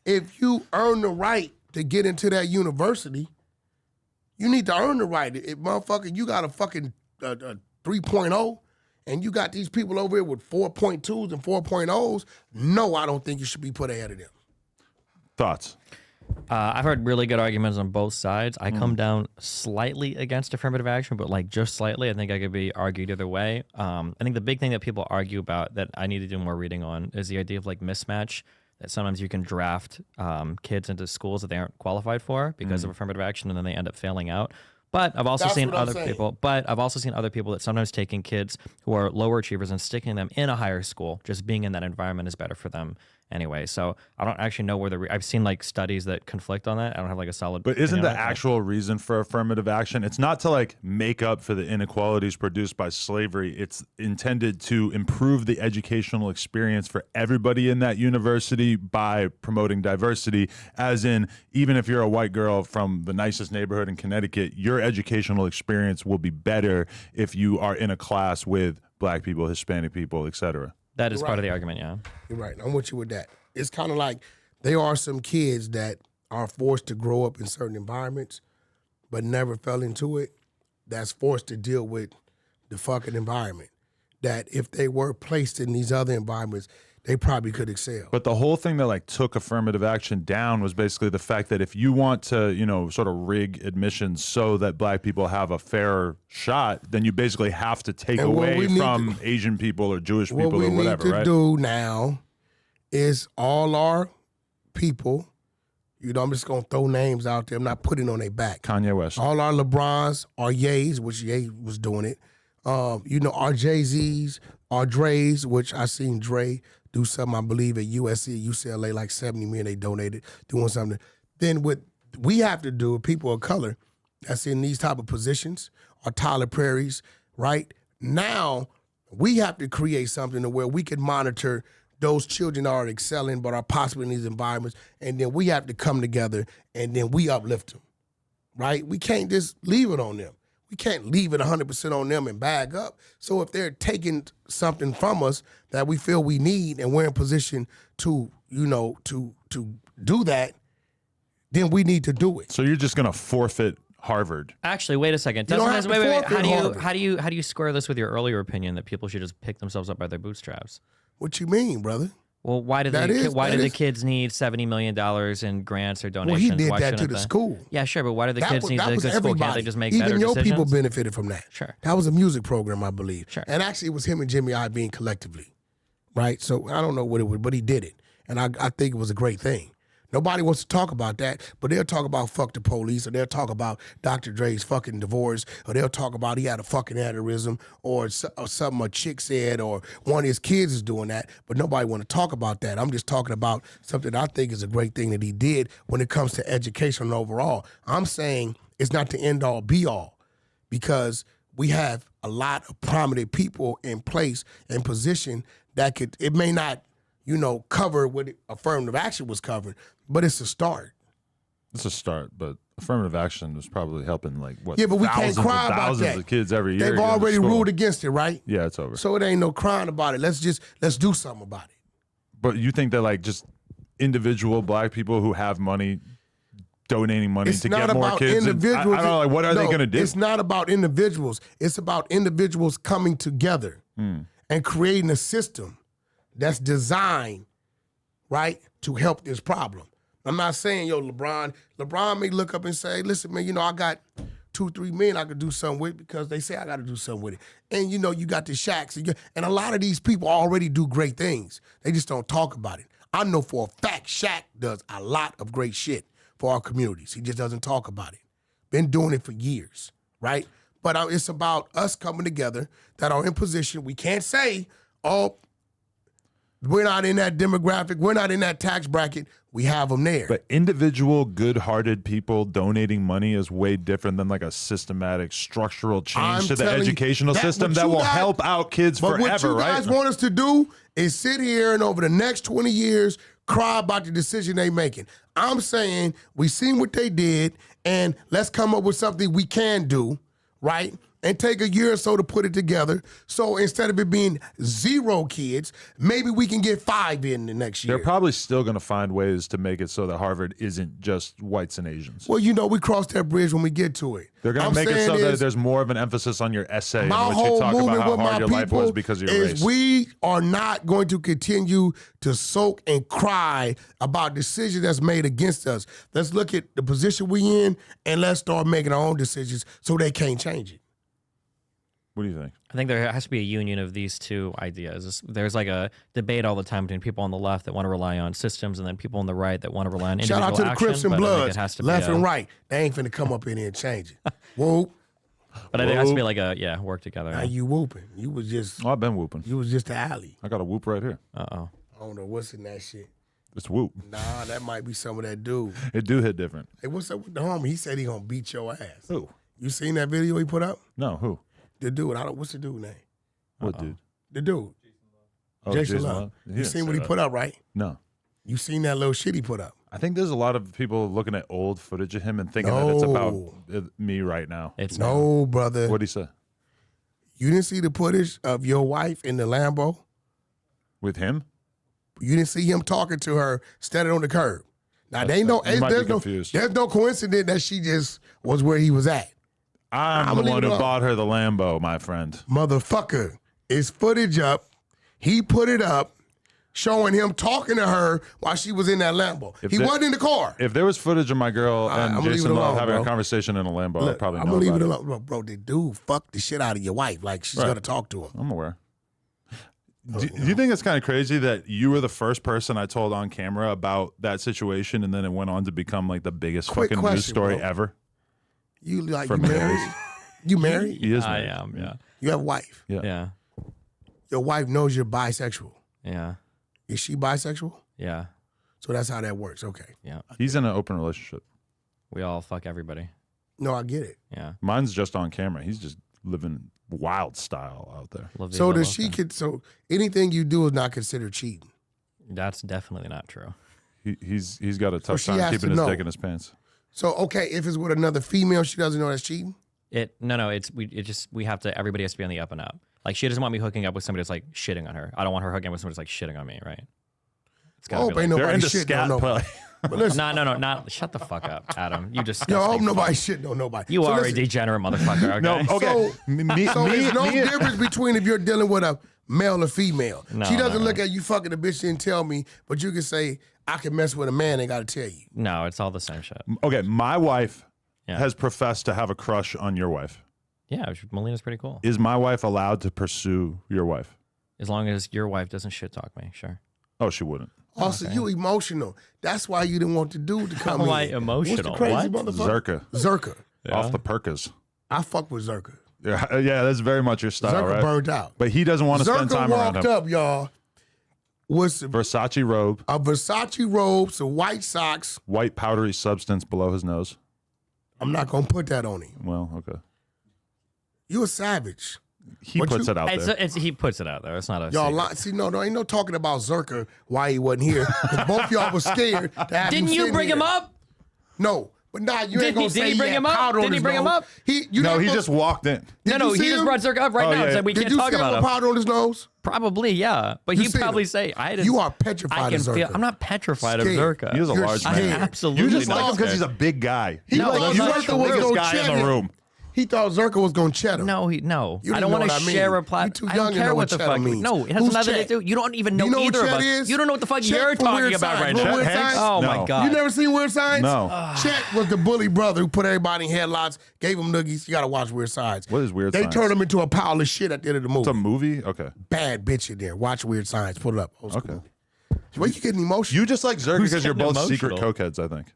If you earn the right to get into that university, you need to earn the right. If motherfucker, you got a fucking 3.0 and you got these people over here with 4.2s and 4.0s, no, I don't think you should be put ahead of them. Thoughts? I've heard really good arguments on both sides. I come down slightly against affirmative action, but like just slightly. I think I could be argued either way. I think the big thing that people argue about that I need to do more reading on is the idea of like mismatch. That sometimes you can draft kids into schools that they aren't qualified for because of affirmative action, and then they end up failing out. But I've also That's seen what I'm other saying. people. But I've also seen other people that sometimes taking kids who are lower achievers and sticking them in a higher school. Just being in that environment is better for them anyway. So I don't actually know where I've seen like studies that conflict on that. I don't have like a solid. But isn't opinion the on it, actual reason for affirmative action? It's not to like make up for the inequalities produced by slavery. It's intended to improve the educational experience for everybody in that university by promoting diversity. As in, even if you're a white girl from the nicest neighborhood in Connecticut, your educational experience will be better if you are in a class with black people, Hispanic people, etc. That is You're part of right. the argument, yeah. You're right. I'm with you with that. It's kind of like there are some kids that are forced to grow up in certain environments, but never fell into it. That's forced to deal with the fucking environment. That if they were placed in these other environments, they probably could excel. But the whole thing that like took affirmative action down was basically the fact that if you want to, sort of rig admissions so that black people have a fairer shot, then you basically have to take And what away we need from Asian people or Jewish people what we or whatever, need to right? do now is all our people, I'm just going to throw names out there. I'm not putting on their back. Kanye West. All our LeBrons, our Ye's, which Ye was doing it. Our Jay-Z's, our Dre's, which I seen Dre do something, I believe, at USC, UCLA, like $70 million they donated, doing something. Then what we have to do with people of color that's in these type of positions, our Tyler Perry's, right? Now, we have to create something to where we can monitor those children are excelling but are possibly in these environments, and then we have to come together and then we uplift them, right? We can't just leave it on them. We can't leave it 100% on them and bag up. So if they're taking something from us that we feel we need and we're in position to, to do that, then we need to do it. So you're just gonna forfeit Harvard? Actually, wait a second. You don't have to Wait. forfeit How do you square this with your earlier opinion that people should just pick themselves up by their bootstraps? What you mean, brother? Well, why do the kids need $70 million in grants or donations? Well, he did Why that to shouldn't the they? school. Yeah, sure, but why do the kids need that the was good school? Can't they everybody. just make Even better your decisions? people benefited from that. Sure. That was a music program, I believe. Sure. And actually, it was him and Jimmy I being collectively, right? So I don't know what it was, but he did it. And I think it was a great thing. Nobody wants to talk about that, but they'll talk about fuck the police, or they'll talk about Dr. Dre's fucking divorce, or they'll talk about he had a fucking aneurysm, or something a chick said, or one of his kids is doing that, but nobody want to talk about that. I'm just talking about something I think is a great thing that he did when it comes to education overall. I'm saying it's not the end all be all, because we have a lot of prominent people in place and position that could, it may not, cover what affirmative action was covering, but it's a start. It's a start, but affirmative action was probably helping Yeah, but we can't cry about thousands that. of kids every year. They've already ruled against it, right? Yeah, it's over. So it ain't no crying about it. Let's do something about it. But you think that just individual black people who have money donating money It's to not get more about kids? individuals. I don't know, what are they going to do? It's not about individuals. It's about individuals coming together and creating a system that's designed, right, to help this problem. I'm not saying, LeBron may look up and say, listen, man, I got 2-3 million I could do something with, because they say I got to do something with it. And, you got the Shaqs. And a lot of these people already do great things. They just don't talk about it. I know for a fact Shaq does a lot of great shit for our communities. He just doesn't talk about it. Been doing it for years, right? But it's about us coming together that are in position. We can't say, we're not in that demographic. We're not in that tax bracket. We have them there. But individual, good-hearted people donating money is way different than a systematic, structural change to the educational system that will help out kids forever, right? What you guys want us to do is sit here and over the next 20 years cry about the decision they making. I'm saying we seen what they did, and let's come up with something we can do, right? And take a year or so to put it together. So instead of it being 0 kids, maybe we can get 5 in the next year. They're probably still going to find ways to make it so that Harvard isn't just whites and Asians. Well, we cross that bridge when we get to it. They're going to make it so that there's more of an emphasis on your essay in my which you whole talk about movement how with hard my your life was people because of your race. we are not going to continue to soak and cry about decisions that's made against us. Let's look at the position we in, and let's start making our own decisions so they can't change it. What do you think? I think there has to be a union of these two ideas. There's a debate all the time between people on the left that want to rely on systems and then people on the right that want to rely on individual Shout out to the action, Crips and but I think Bloods, it has to left be and right. They ain't finna come up in here and change it. Whoop. But I think it has to be work together. Now you whooping. You was just I've been whooping. You was just the alley. I got a whoop right here. Uh-oh. I don't know what's in that shit. It's whoop. Nah, that might be some of that dude. It do hit different. Hey, what's up with the homie? He said he gonna beat your ass. Who? You seen that video he put up? No, who? The dude. What's the dude name? What dude? The dude. Oh, Jason Love. You seen what he put up, right? No. You seen that little shit he put up? I think there's a lot of people looking at old footage of him and thinking that it's about me right now. It's No, brother. What'd he say? You didn't see the footage of your wife in the Lambo? With him? You didn't see him talking to her standing on the curb. Now, You might be confused. there's no coincidence that she just was where he was at. I'm the one who bought her the Lambo, my friend. Motherfucker, it's footage up. He put it up showing him talking to her while she was in that Lambo. He wasn't in the car. If there was footage of my girl and I'ma leave Jason it Love alone, having bro. a conversation in a Lambo, I'd probably I'm know gonna leave about it it. alone. Bro, the dude fucked the shit out of your wife. Like, she's Right. gonna talk to him. I'm aware. Do you think it's kind of crazy that you were the first person I told on camera about that situation, and then it went on to become the biggest Quick fucking news question, story bro. ever? You From married? You married? He is I married. am, yeah. You have a wife. Yeah. Yeah. Your wife knows you're bisexual. Yeah. Is she bisexual? Yeah. So that's how that works. Okay. Yeah. He's in an open relationship. We all fuck everybody. No, I get it. Yeah. Mine's just on camera. He's just living wild style out there. Love So Viva does she Loca. so anything you do is not considered cheating? That's definitely not true. He's got a tough she time has keeping to his know. dick in his pants. So okay, if it's with another female, she doesn't know that's cheating. We have to. Everybody has to be on the up and up. Like she doesn't want me hooking up with somebody that's like shitting on her. I don't want her hooking up with somebody that's like shitting on me, right? It's I hope ain't They're nobody into shitting scat on nobody. play. But listen, No, not. Shut the fuck up, Adam. You just. yo, I hope nobody shitting on nobody. You So are listen, a degenerate motherfucker. Okay. No, okay. So there's no difference between if you're dealing with a male or female. No, She doesn't no. look at you fucking a bitch and tell me, but you can say, I can mess with a man, they gotta tell you. No, it's all the same shit. Okay, my wife Yeah. has professed to have a crush on your wife. Yeah, Melina's pretty cool. Is my wife allowed to pursue your wife? As long as your wife doesn't shit talk me, sure. Oh, she wouldn't. Also, you emotional. That's why you didn't want the dude to come How in. am I What's the emotional? crazy What? motherfucker? Zerka. Zerka. Off the Perkas. I fuck with Zerka. Yeah, that's very much your style, Zerka right? burned out. But he doesn't want to spend Zerka time around walked him. up, y'all, with Versace robe, a Versace robe, some white socks. white powdery substance below his nose. I'm not gonna put that on him. Well, okay. You a savage. He But puts you- it out there. He puts it out there. It's not a Y'all secret. see, no, ain't no talking about Zerka why he wasn't here. 'Cause both y'all was scared to have Didn't him you sitting bring here. him up? No, but nah, you Did ain't gonna he- say did he bring had him up? powder on Did he his bring him nose. up? You No, not he gonna- just walked in. Did No, you he see just him? brought Zerka up right Oh, now. yeah. So we Did can't you talk see him about with him. powder on his nose? Probably, yeah. But You he'd seen probably him? say, I You are petrified of Zerka. I'm not petrified Scared. of Zerka. He was a You're large scared. man. Absolutely You just not like him because scared. he's a big guy. He No, thought that's you not like Zerka the was biggest gonna guy chat in the him. room. He thought Zerka was gonna chat him. No. You I don't don't want know to what I mean. share a You platform. too I young don't to care know what what the chat fuck. means. No, it has Who's nothing to Chet? do. You don't even know, You know either what of Chet us. is? You don't know what the fuck Chet you're from talking Weird about Science. right From now. Weird Hanks? Science? Oh No. my god. You never seen Weird Science? No. Chet was the bully brother who put everybody in headlocks, gave him noogies. You gotta watch Weird Science. What is Weird They Science? turned him into a pile of shit at the end of the movie. It's a movie? Okay. Bad bitch in there. Watch Weird Science. Pull it up. Old school Okay. movie. Why you getting emotional? You just like Zerka Who's because you're getting both secret emotional? cokeheads, I think.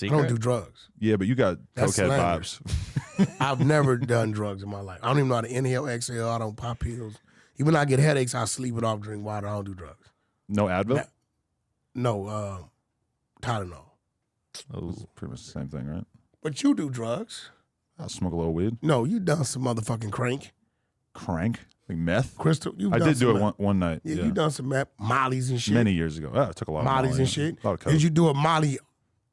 I don't do drugs. Yeah, but you got That's cokehead slander. vibes. I've never done drugs in my life. I don't even know how to inhale, exhale. I don't pop pills. Even when I get headaches, I sleep it off, drink water. I don't do drugs. No Advil? No, Tylenol. Oh. Pretty much the same thing, right? But you do drugs. I'll smoke a little weed. No, you done some motherfucking crank. Crank? Like meth? Crystal, you I did do it one night. Yeah, Yeah. you done some Mollies and shit. Many years ago. Oh, I took a lot of Mollies Molly, and yeah. shit. A lot of coke. Did you do a Molly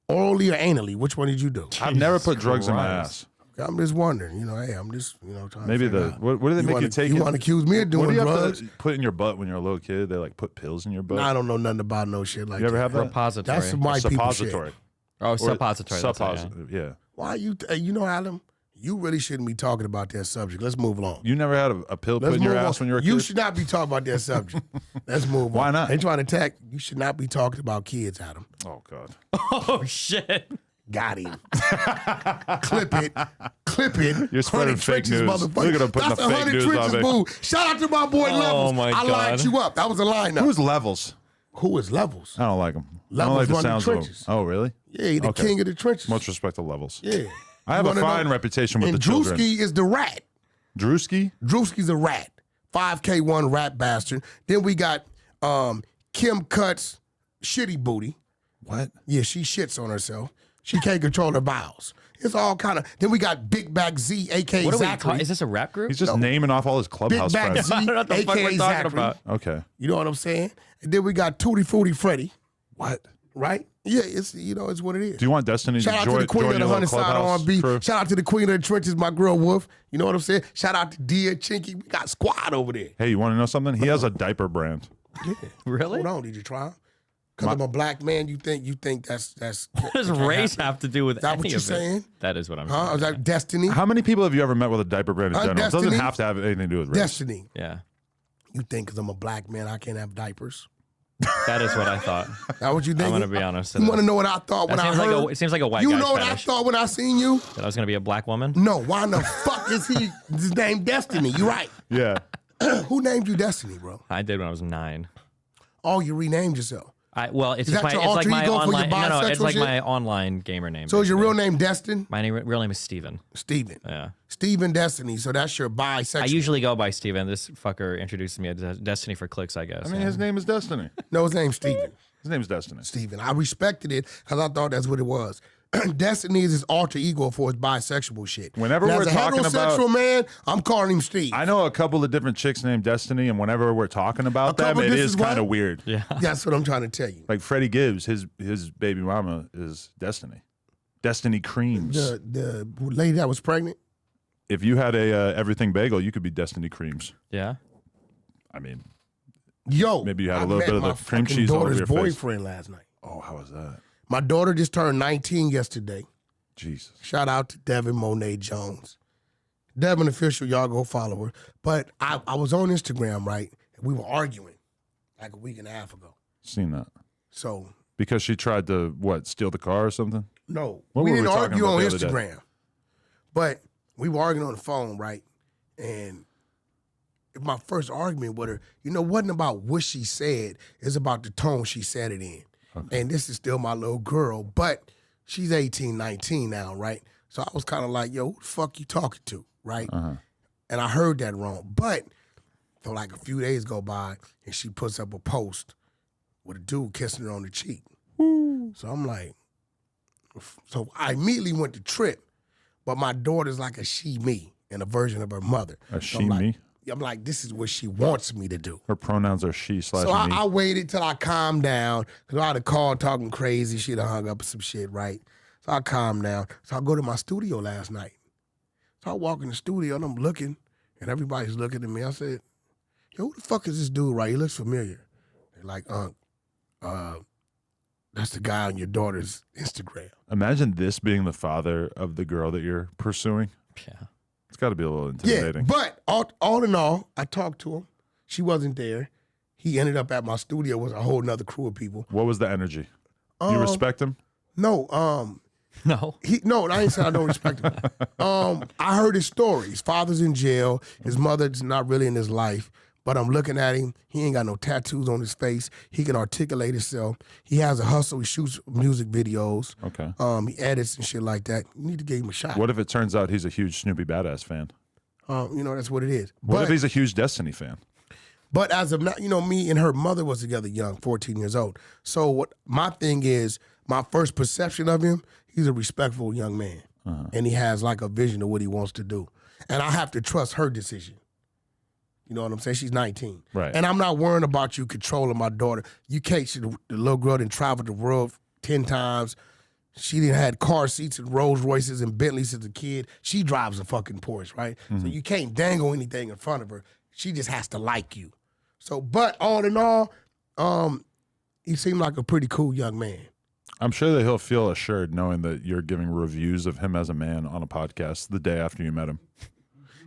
orally or anally? Which one did you do? I've never put Jesus drugs in my Christ. ass. I'm just wondering. Hey, I'm just trying Maybe to figure the out. what do they make wanna, you take? You in- want to accuse me of What doing do you drugs? have to put in your butt when you're a little kid? They like put pills in your butt. I don't know nothing about no shit like You ever that. have that? Repository. That's some white people shit. Suppository. Oh, Or suppository. that's it, yeah. Suppository. Yeah. Why you? You know, Adam, you really shouldn't be talking about that subject. Let's move along. You never had a pill put Let's in your move ass on. when you were a You kid? should not be talking about that subject. Let's move Why on. not? Ain't trying to attack. You should not be talking about kids, Adam. Oh God. Oh shit. Got him. Clip it. Clip it. You're spreading 100 fake trenches, news. motherfucker. Look at him putting That's the fake 100 news on trenches, me. boo. Shout out to my boy Levels. my I lined God. you up. That was a lineup. Who's Levels? Who is Levels? I don't like him. I Levels don't like the run the sounds of him. trenches. Oh really? Yeah, he the Okay. king of the trenches. Much respect to Levels. Yeah. I have You a wanna fine know? reputation with And the children. Drewski is the rat. Drewski? Drewski's a rat. 5K1 rat bastard. Then we got Kim Cut's shitty booty. What? Yeah, she shits on herself. She can't control her bowels. It's all kind of. Then we got Big Back Z, aka What are we Zachary. talking? Is this a rap group? He's just naming off all his Big clubhouse Back friends. Z, I don't know what the fuck aka we're talking Zachary. about. Okay. You know what I'm saying? And then we got Tutti Frutti Freddy, What? right? Yeah, it's it's what it is. Do you want Destiny Shout to out join, to the queen join of your the little 100 side clubhouse R&B. crew? Shout out to the queen of the trenches, my girl Wolf. You know what I'm saying? Shout out to Dia Chinky. We got squad over there. Hey, you want to know something? He has a diaper brand. Yeah. Really? Hold on, did you try 'em? Because I'm a black man, you think that's What does race have to do with that any what of you're it? saying? That is what I'm Huh? saying. Is that Destiny? How many people have you ever met with a diaper brand in general? It doesn't Destiny? have to have anything to do with race. Destiny. Yeah. You think because I'm a black man, I can't have diapers? That is what I thought. That what you think? I'm gonna be honest. You want to know what I thought when That I seems like heard? it seems like a white You guy know what fetish. I thought when I seen you? That I was gonna be a black woman. No, why in the fuck is he his name Destiny? You right. Yeah. Who named you Destiny, bro? I did when I was 9. Oh, you renamed yourself. Well, it's Is just that my your it's like alter my ego for your online no, it's bisexual like shit? my online gamer name. So is your basically. real name Destin? My real name is Steven. Steven. Yeah. Steven Destiny. So that's your bisexual. I usually go by Steven. This fucker introduced me as Destiny for clicks, I guess. I mean, his name is Destiny. No, his name's Steven. His name's Destiny. Steven. I respected it because I thought that's what it was. Destiny is his alter ego for his bisexual shit. Whenever and we're as a talking heterosexual about- man, I'm calling him Steve. I know a couple of different chicks named Destiny, and whenever we're talking about them, couple- it this is is what? kind of weird. Yeah. That's what I'm trying to tell you. Like Freddie Gibbs, his baby mama is Destiny. Destiny Creams. The lady that was pregnant. If you had a everything bagel, you could be Destiny Creams. Yeah. I mean, Yo, maybe you had a I little met bit of the my cream fucking cheese all over daughter's your face. boyfriend last night. Oh, how was that? My daughter just turned 19 yesterday. Jesus. Shout out to Devin Monet Jones. Devin official, y'all go follow her. But I was on Instagram, right? And we were arguing like a week and a half ago. Seen that. So Because she tried to, steal the car or something? no, What we were we didn't talking argue about on the other day? Instagram. But we were arguing on the phone, right? And my first argument with her, wasn't about what she said. It's about the tone she said it in. Okay. And this is still my little girl, but she's 18, 19 now, right? So I was kind of like, yo, who the fuck you talking to, right? Uh-huh. And I heard that wrong. But for like a few days go by, and she puts up a post with a dude kissing her on the cheek. Woo. So I'm like, so I immediately went to trip, but my daughter's like a she-me and a version of her mother. A So I'm like- she-me? I'm like, this is what she wants me to do. Her pronouns are she/me. So I waited till I calmed down, because I'd have called talking crazy. She'd have hung up some shit, right? So I calmed down. So I go to my studio last night. So I walk in the studio, and I'm looking, and everybody's looking at me. I said, yo, who the fuck is this dude, right? He looks familiar. They're like, that's the guy on your daughter's Instagram. Imagine this being the father of the girl that you're pursuing. Yeah. It's got to be a little Yeah, intimidating. but all in all, I talked to him. She wasn't there. He ended up at my studio with a whole nother crew of people. What was the energy? You respect him? No, No. I ain't saying I don't respect him. I heard his story. His father's in jail. His mother's not really in his life. But I'm looking at him. He ain't got no tattoos on his face. He can articulate himself. He has a hustle. He shoots music videos. Okay. He edits and shit like that. You need to give him a shot. What if it turns out he's a huge Snoopy Badass fan? That's what it is. What if he's a huge Destiny fan? But as of now, me and her mother was together young, 14 years old. So what my thing is, my first perception of him, he's a respectful young man. And he has like a vision of what he wants to do. And I have to trust her decision. You know what I'm saying? She's 19. Right. And I'm not worrying about you controlling my daughter. You can't, the little girl didn't travel the world 10 times. She didn't had car seats and Rolls Royces and Bentleys as a kid. She drives a fucking Porsche, right? So you can't dangle anything in front of her. She just has to like you. So, but all in all, he seemed like a pretty cool young man. I'm sure that he'll feel assured knowing that you're giving reviews of him as a man on a podcast the day after you met him.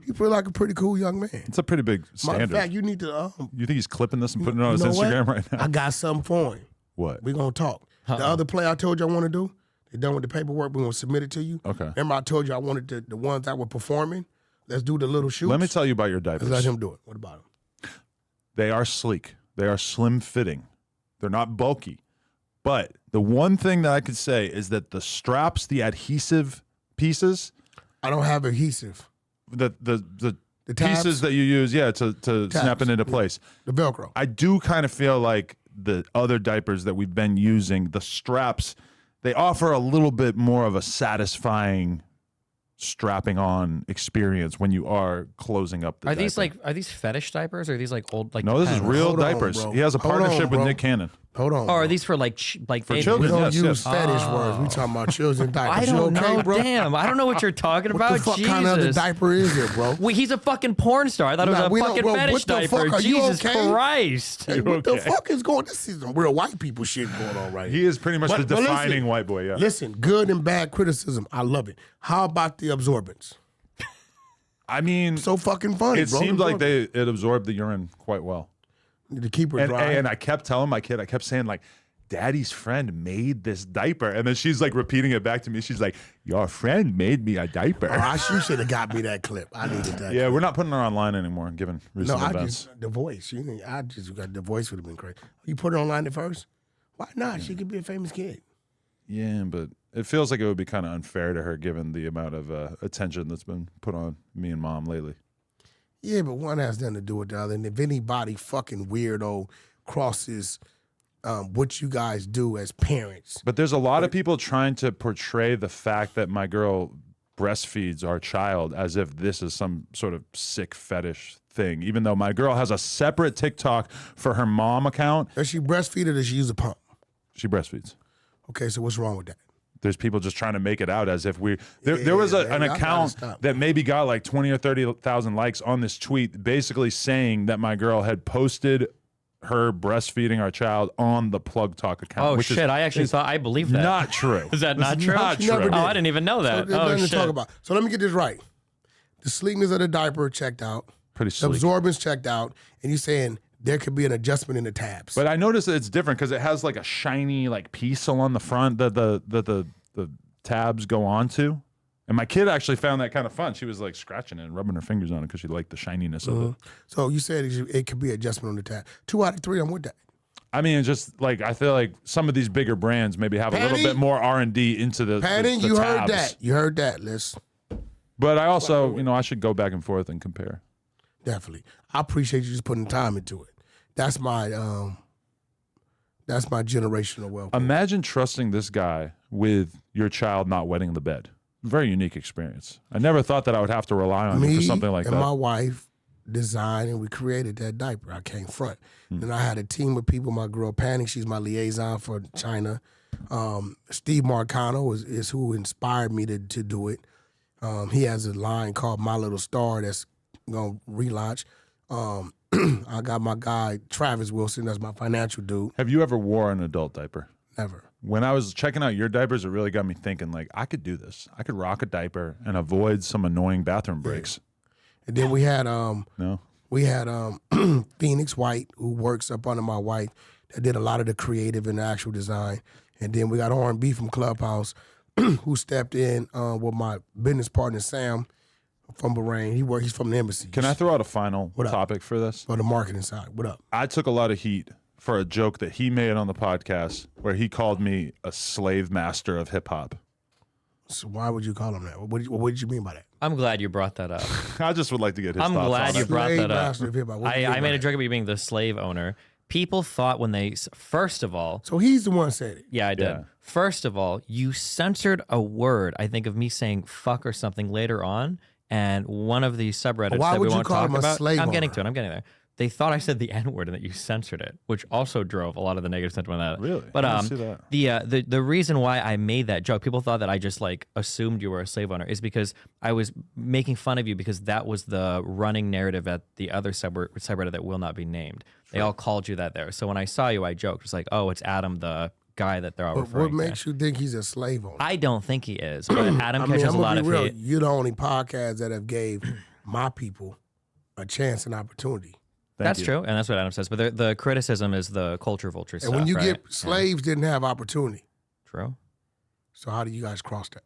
He feel like a pretty cool young man. It's a pretty big Matter standard. of fact, you need to. You think he's clipping this and putting it on his you know what? Instagram right now? I got something for him. What? We're going to talk. The other play I told you I want to do, they're done with the paperwork. We're going to submit it to you. Okay. Remember I told you I wanted the ones that were performing? Let's do the little shoots. Let me tell you about your Let's diapers. let him do it. What about him? They are sleek. They are slim fitting. They're not bulky. But the one thing that I could say is that the straps, the adhesive pieces, I don't have adhesive. the tabs? pieces that you use, to snap it into place. The Velcro. I do kind of feel like the other diapers that we've been using, the straps, they offer a little bit more of a satisfying strapping on experience when you are closing up the Are diaper. these fetish diapers or are these like old like No, this is Depends? real Hold on, diapers. bro. He has a Hold on, partnership with bro. Nick Cannon. Hold on. Oh, are bro. these for like For baby- We children? don't Yes, use yes. fetish words. We talking about children diapers. I don't you okay, know. bro? Damn, I don't know what you're talking What about. the fuck Jesus. kind of other diaper is it, bro? Wait, he's a fucking porn star. I thought Nah, it we was a don't- fucking bro, fetish what the diaper. fuck? Are you Jesus okay? Christ. Hey, what the okay? fuck is going? This is some real white people shit going on right here. He is pretty much But- the but listen, defining white boy, yeah. Listen, good and bad criticism. I love it. How about the absorbents? I mean, So fucking funny, it bro. seemed like it absorbed the urine quite well. Need to keep her And, dry. and I kept telling my kid, I kept saying like, Daddy's friend made this diaper. And then she's like repeating it back to me. She's like, your friend made me a diaper. You should have got me that clip. I needed that. Yeah, we're not putting her online anymore, given No, recent I events. just the voice. I just got the voice would have been great. You put her online at first. Why not? She could be a famous kid. Yeah, but it feels like it would be kind of unfair to her given the amount of attention that's been put on me and Mom lately. Yeah, but one has nothing to do with the other. And if anybody fucking weirdo crosses what you guys do as parents. But there's a lot of people trying to portray the fact that my girl breastfeeds our child as if this is some sort of sick fetish thing, even though my girl has a separate TikTok for her mom account. Does she breastfeed or does she use a pump? She breastfeeds. Okay, so what's wrong with that? There's people just trying to make it out as if there was an account that maybe got like 20 or 30,000 likes on this tweet basically saying that my girl had posted her breastfeeding our child on the Plug Talk account. Oh which shit! I actually thought I believed that. Not true. Is that not true? Not She never true. did. Oh, I didn't even know that. So there's Oh nothing shit! to talk about. So let me get this right. The sleekness of the diaper checked out. Pretty The sleek. absorbance checked out. And you're saying there could be an adjustment in the tabs. But I noticed that it's different because it has like a shiny like piece along the front that the tabs go onto. And my kid actually found that kind of fun. She was like scratching it and rubbing her fingers on it because she liked the shininess of it. So you said it could be adjustment on the tab. 2 out of 3, I'm with that. I mean, it's just like I feel like some of these bigger brands maybe have a little Patty? bit more R&D into the Patting, the you tabs. heard that. You heard that, Liz. But I also, I should go back and forth and compare. Definitely. I appreciate you just putting time into it. That's my generational wealth. Imagine trusting this guy with your child not wetting the bed. Very unique experience. I never thought that I would have to rely on you for something like and that. my wife designed and we created that diaper. I came front. Then I had a team of people. My girl Panning, she's my liaison for China. Steve Marcano is who inspired me to do it. He has a line called My Little Star that's going to relaunch. I got my guy, Travis Wilson, that's my financial dude. Have you ever wore an adult diaper? Never. When I was checking out your diapers, it really got me thinking, like, I could do this. I could rock a diaper and avoid some annoying bathroom breaks. And then we had No? Phoenix White, who works up under my wife, that did a lot of the creative and the actual design. And then we got R&B from Clubhouse, who stepped in with my business partner, Sam, from Bahrain. He's from the embassy. Can I throw out a final What up? topic for this? On the marketing side. What up? I took a lot of heat for a joke that he made on the podcast where he called me a slave master of hip hop. So why would you call him that? What did you mean by that? I'm glad you brought that up. I just would like to get his I'm thoughts glad on you it. brought Slave that up. master of hip-hop. What do you mean I by made a that? joke about you being the slave owner. People thought when they first of all, So he's the one that said it. yeah, I did. Yeah. First of all, you censored a word. I think of me saying "fuck" or something later on, and one of the subreddits Why that we would you won't call talk him a about. slave I'm getting owner? to it. I'm getting there. They thought I said the N-word and that you censored it, which also drove a lot of the negative sentiment on that. Really? But I didn't see that. the reason why I made that joke, people thought that I just like assumed you were a slave owner, is because I was making fun of you because that was the running narrative at the other subreddit that will not be named. They all called you that there. So when I saw you, I joked. It's like, oh, it's Adam, the guy that they're all But referring what to. makes you think he's a slave owner? I don't think he is, but Adam I catches mean, I'm a lot gonna of be real. hate. You're the only podcast that have gave my people a chance and opportunity. That's you. true, and that's what Adam says. But the criticism is the culture vulture stuff. And when you right? get slaves didn't have opportunity. True. So how do you guys cross that?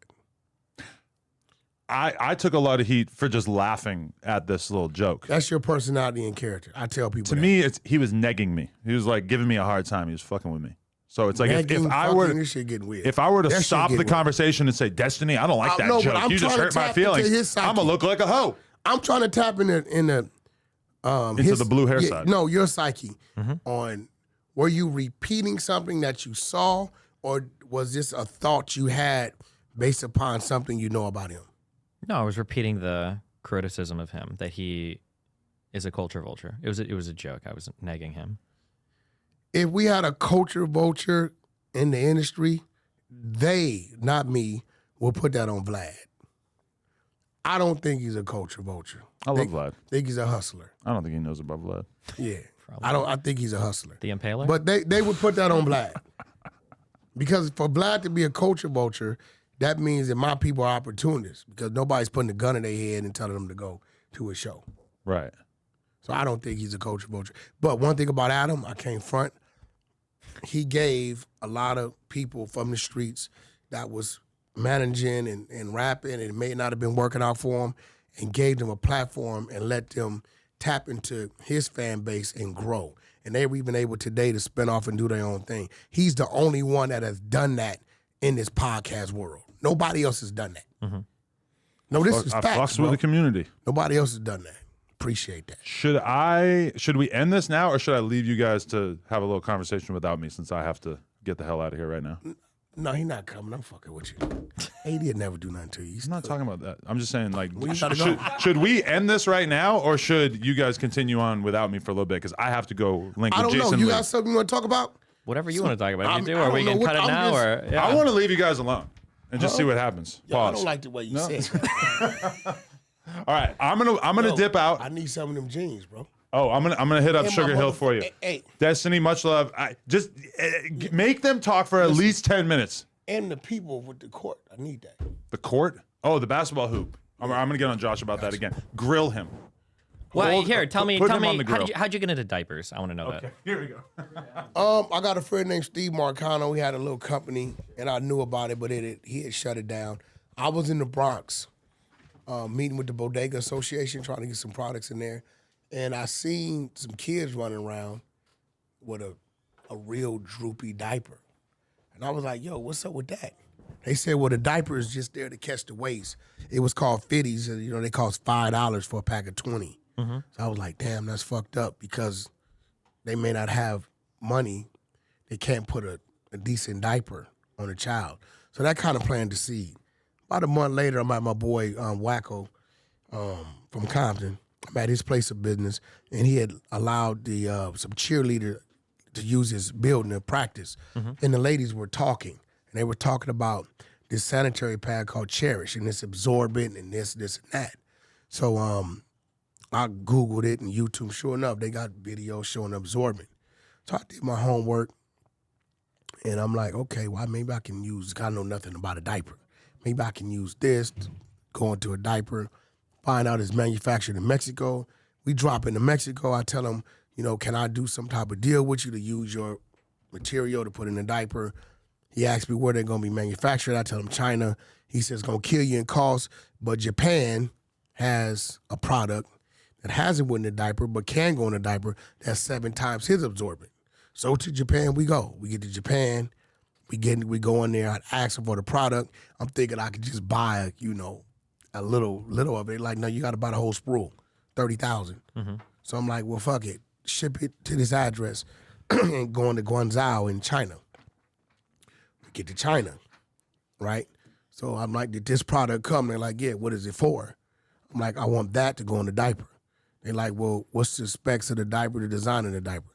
I took a lot of heat for just laughing at this little joke. That's your personality and character. I tell people To that. me, he was negging me. He was like giving me a hard time. He was fucking with me. So it's like if Nagging, I fucking, were this shit getting weird. if I were to That shit stop get the weird. conversation and say, Destiny, I don't like that no, but joke. I'm You just trying to hurt my tap into feelings. his psyche. I'm gonna look like a hoe. I'm trying to tap into Into the blue hair side. No, your psyche Mm-hmm. on were you repeating something that you saw, or was this a thought you had based upon something you know about him? No, I was repeating the criticism of him that he is a culture vulture. It was a joke. I was negging him. If we had a culture vulture in the industry, they, not me, will put that on Vlad. I don't think he's a culture vulture. I love Vlad. think he's a hustler. I don't think he knows about Vlad. Yeah. Probably. I think he's a hustler. The Impaler? But they would put that on Vlad. Because for Vlad to be a culture vulture, that means that my people are opportunists because nobody's putting a gun in their head and telling them to go to a show. Right. So I don't think he's a culture vulture. But one thing about Adam, I can't front, he gave a lot of people from the streets that was managing and rapping and it may not have been working out for him and gave them a platform and let them tap into his fan base and grow. And they were even able today to spin off and do their own thing. He's the only one that has done that in this podcast world. Nobody else has done that. Mm-hmm. No, this is I facts, fucks bro. with the community. Nobody else has done that. Appreciate that. Should we end this now, or should I leave you guys to have a little conversation without me, since I have to get the hell out of here right now? No, he not coming. I'm fucking with you. AD'd never do nothing to you. I'm not talking about that. I'm just saying, like, We gotta go. should we end this right now, or should you guys continue on without me for a little bit? Because I have to go link I with don't know. Jason You Lee. got something you want to talk about? Whatever you want to talk about, I you do, don't or we know can what- cut it I'm now, just- or yeah. I want to leave you guys alone and just see what happens. Yo, I Pause. don't like the way you said it. All right, I'm gonna dip out. I need some of them jeans, bro. Oh, I'm gonna hit up And my Sugar Hill for you. Hey, Destiny, much love. Just make them talk for at least 10 minutes. and the people with the court. I need that. The court? Oh, the basketball hoop. I'm gonna get on Josh about that again. Grill him. Well, here, tell me, put him on the grill. how'd you get into diapers? I want to know that. Here we go. I got a friend named Steve Marcano. He had a little company, and I knew about it, but he had shut it down. I was in the Bronx, meeting with the Bodega Association, trying to get some products in there, and I seen some kids running around with a real droopy diaper. And I was like, yo, what's up with that? They said, well, the diaper is just there to catch the waist. It was called Fitties, and they cost $5 for a pack of 20. So I was like, damn, that's fucked up, because they may not have money. They can't put a decent diaper on a child. So that kind of planted the seed. About a month later, I'm at my boy Wacko from Compton. I'm at his place of business, and he had allowed some cheerleader to use his building to practice. And the ladies were talking, and they were talking about this sanitary pad called Cherish, and it's absorbent and this, and that. So I Googled it and YouTube. Sure enough, they got videos showing absorbent. So I did my homework, and I'm like, okay, well, maybe I can use, I know nothing about a diaper. Maybe I can use this, go into a diaper, find out it's manufactured in Mexico. We drop into Mexico. I tell them, can I do some type of deal with you to use your material to put in a diaper? He asked me where they're going to be manufactured. I tell him China. He says it's going to kill you in cost, but Japan has a product that hasn't went in a diaper but can go in a diaper that's 7 times his absorbent. So to Japan we go. We get to Japan. We go in there. I ask him for the product. I'm thinking I could just buy, a little of it. Like, no, you got to buy the whole spool, $30,000. So I'm like, well, fuck it. Ship it to this address and going to Guangzhou in China. We get to China, right? So I'm like, did this product come? They're like, yeah, what is it for? I'm like, I want that to go in the diaper. They're like, well, what's the specs of the diaper, the design of the diaper?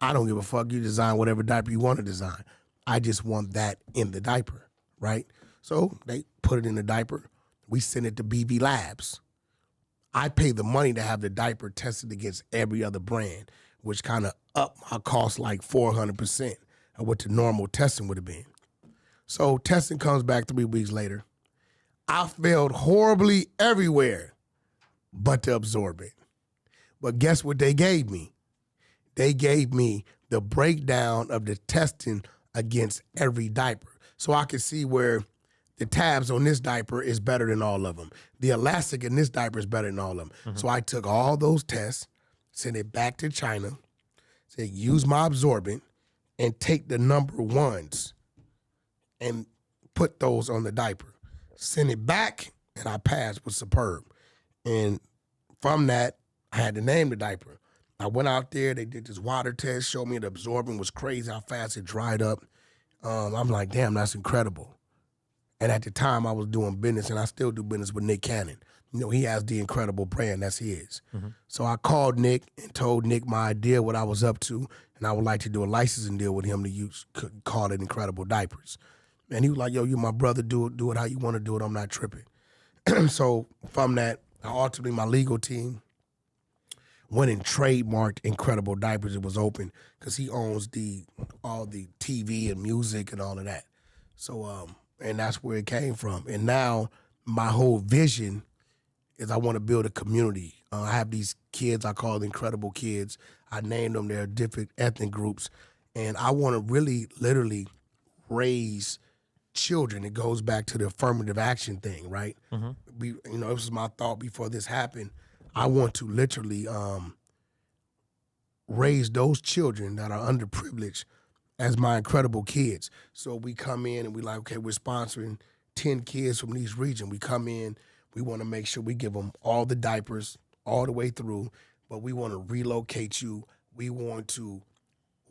I don't give a fuck. You design whatever diaper you want to design. I just want that in the diaper, right? So they put it in the diaper. We send it to BB Labs. I pay the money to have the diaper tested against every other brand, which kind of up my cost like 400% of what the normal testing would have been. So testing comes back 3 weeks later. I failed horribly everywhere but the absorbent. But guess what they gave me? They gave me the breakdown of the testing against every diaper. So I could see where the tabs on this diaper is better than all of them. The elastic in this diaper is better than all of them. So I took all those tests, sent it back to China, said use my absorbent, and take the number ones and put those on the diaper. Send it back, and I passed with superb. And from that, I had to name the diaper. I went out there, they did this water test, showed me the absorbent was crazy, how fast it dried up. I'm like, damn, that's incredible. And at the time, I was doing business, and I still do business with Nick Cannon. He has the incredible brand, that's his. So I called Nick and told Nick my idea, what I was up to, and I would like to do a licensing deal with him to call it Incredible Diapers. And he was like, yo, you my brother, do it how you want to do it, I'm not tripping. So from that, ultimately my legal team went and trademarked Incredible Diapers. It was open because he owns all the TV and music and all of that. So, and that's where it came from. And now my whole vision is I want to build a community. I have these kids I call Incredible Kids. I named them. They're different ethnic groups. And I want to really, literally raise children. It goes back to the affirmative action thing, right? It was my thought before this happened. I want to literally raise those children that are underprivileged as my incredible kids. So we come in and we like, okay, we're sponsoring 10 kids from each region. We come in, we want to make sure we give them all the diapers, all the way through, but we want to relocate you. We want to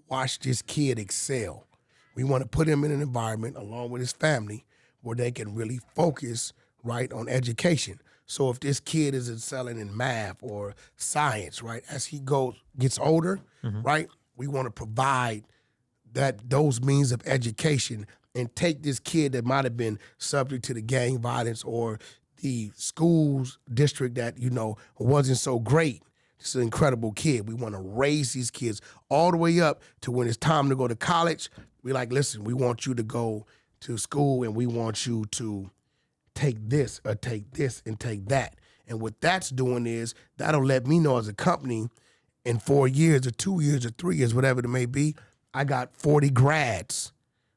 watch this kid excel. We want to put him in an environment along with his family where they can really focus, right, on education. So if this kid is excelling in math or science, right, as he gets older, right, we want to provide those means of education and take this kid that might have been subject to the gang violence or the schools district that, wasn't so great. This is an incredible kid. We want to raise these kids all the way up to when it's time to go to college. We like, listen, we want you to go to school and we want you to take this or take this and take that. And what that's doing is that'll let me know as a company in 4 years or 2 years or 3 years, whatever it may be, I got 40 grads,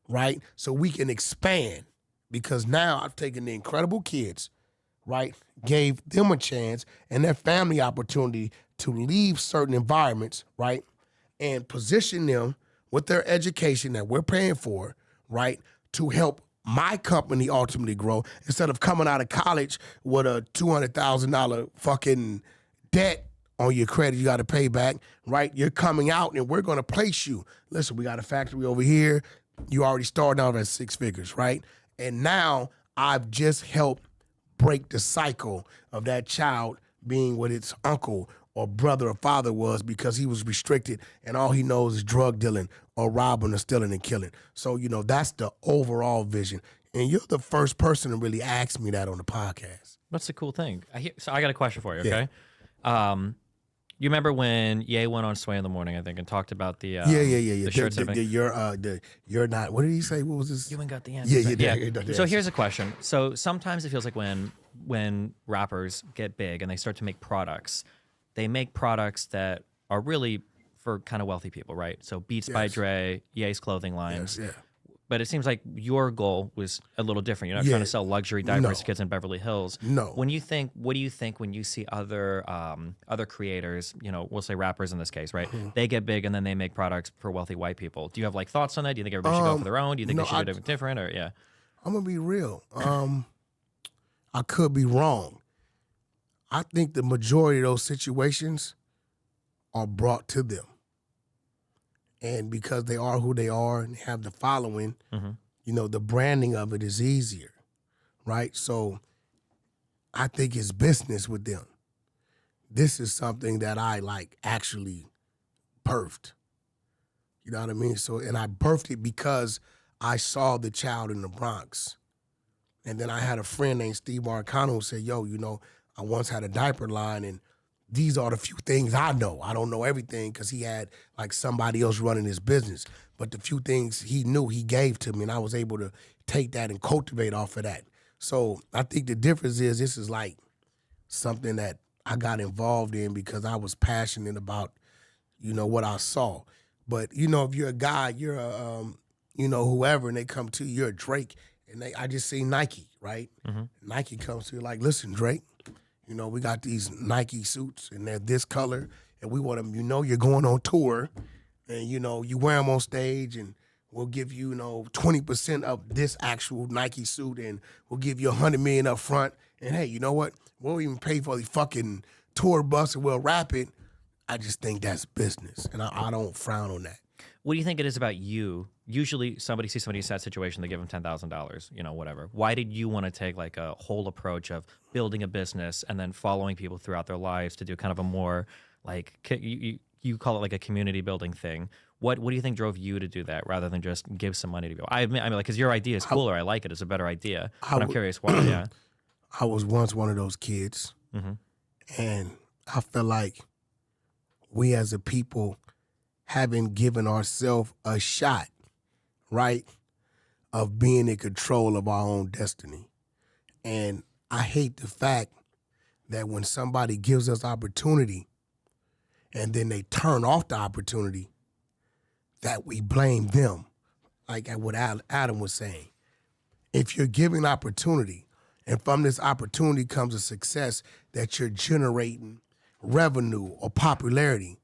right? So we can expand because now I've taken the incredible kids, right, gave them a chance and their family opportunity to leave certain environments, right, and position them with their education that we're paying for, right, to help my company ultimately grow instead of coming out of college with a $200,000 fucking debt on your credit you got to pay back, right? You're coming out and we're going to place you. Listen, we got a factory over here. You already started out at 6 figures, right? And now I've just helped break the cycle of that child being what its uncle or brother or father was because he was restricted and all he knows is drug dealing or robbing or stealing and killing. So, that's the overall vision. And you're the first person to really ask me that on the podcast. That's a cool thing. So I got a question for you, okay? Yeah. You remember when Ye went on Sway in the Morning, I think, and talked about the the shirts and everything? You're not. What did he say? What was this? You ain't got the answer. Yeah. So here's a question. So sometimes it feels like when rappers get big and they start to make products, they make products that are really for kind of wealthy people, right? So Beats by Dre, Ye's clothing lines. Yes, yeah. But it seems like your goal was a little different. You're not trying to sell luxury diapers to kids in Beverly Hills. No. What do you think when you see other creators, we'll say rappers in this case, right? Mm-hmm. They get big and then they make products for wealthy white people. Do you have thoughts on that? Do you think everybody should go for their own? Do you think they should do it different or yeah? I'm gonna be real. I could be wrong. I think the majority of those situations are brought to them. And because they are who they are and have the following, the branding of it is easier, right? So I think it's business with them. This is something that I actually birthed. You know what I mean? So, and I birthed it because I saw the child in the Bronx. And then I had a friend named Steve Marcano who said, yo, I once had a diaper line and these are the few things I know. I don't know everything because he had somebody else running his business. But the few things he knew, he gave to me, and I was able to take that and cultivate off of that. So I think the difference is this is something that I got involved in because I was passionate about, what I saw. But, if you're a guy, you're a, whoever, and they come to you, you're a Drake, and I just see Nike, right? Mm-hmm. Nike comes to you listen, Drake, we got these Nike suits and they're this color and we want them, you're going on tour and, you wear them on stage and we'll give you, 20% of this actual Nike suit and we'll give you $100 million up front. And hey, you know what? We'll even pay for the fucking tour bus and we'll wrap it. I just think that's business and I don't frown on that. What do you think it is about you? Usually somebody sees somebody in a sad situation, they give them $10,000, whatever. Why did you want to take a whole approach of building a business and then following people throughout their lives to do kind of a more you call it a community building thing? What do you think drove you to do that rather than just give some money to people? I mean, because your idea is cooler. I like it. It's a better idea. But I'm curious why, yeah. I was once one of those kids and I feel like we as a people haven't given ourselves a shot, right, of being in control of our own destiny. And I hate the fact that when somebody gives us opportunity and then they turn off the opportunity, that we blame them, like what Adam was saying. If you're giving opportunity and from this opportunity comes a success that you're generating revenue or popularity,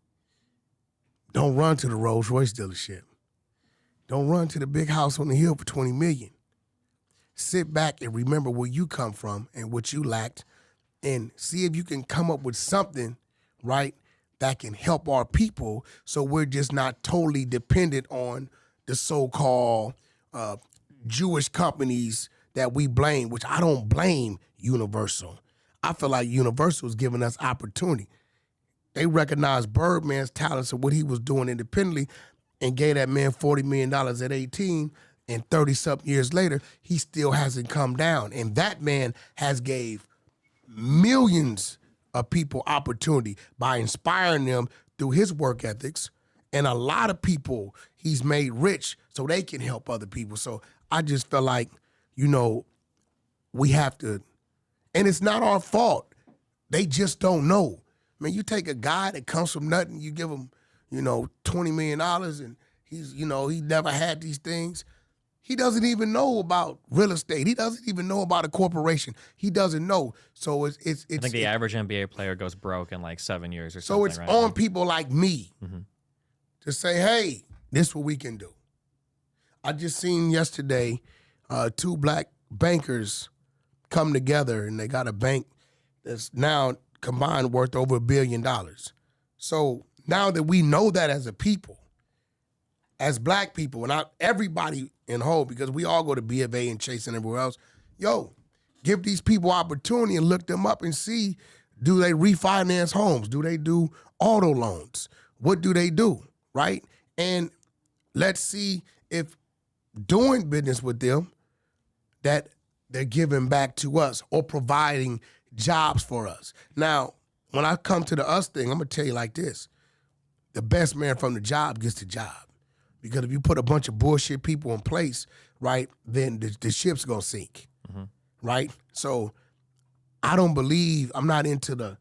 don't run to the Rolls Royce dealership. Don't run to the big house on the hill for $20 million. Sit back and remember where you come from and what you lacked and see if you can come up with something, right, that can help our people so we're just not totally dependent on the so-called Jewish companies that we blame, which I don't blame Universal. I feel like Universal is giving us opportunity. They recognized Birdman's talents and what he was doing independently and gave that man $40 million at 18, and 30-something years later, he still hasn't come down. And that man has gave millions of people opportunity by inspiring them through his work ethics. And a lot of people he's made rich so they can help other people. So I just feel like, we have to, and it's not our fault. They just don't know. I mean, you take a guy that comes from nothing, you give him, $20 million and he's, he never had these things. He doesn't even know about real estate. He doesn't even know about a corporation. He doesn't know. So it's I think the average NBA player goes broke in like 7 years or so something. it's right? on people like me to say, hey, this is what we can do. I just seen yesterday 2 black bankers come together, and they got a bank that's now combined worth over $1 billion. So now that we know that as a people, as black people, and not everybody in whole, because we all go to B of A and Chase and everywhere else, give these people opportunity and look them up and see, do they refinance homes? Do they do auto loans? What do they do, right? And let's see if doing business with them, that they're giving back to us or providing jobs for us. Now, when I come to the us thing, I'm going to tell you like this. The best man from the job gets the job. Because if you put a bunch of bullshit people in place, right, then the ship's going to sink, right? So I'm not into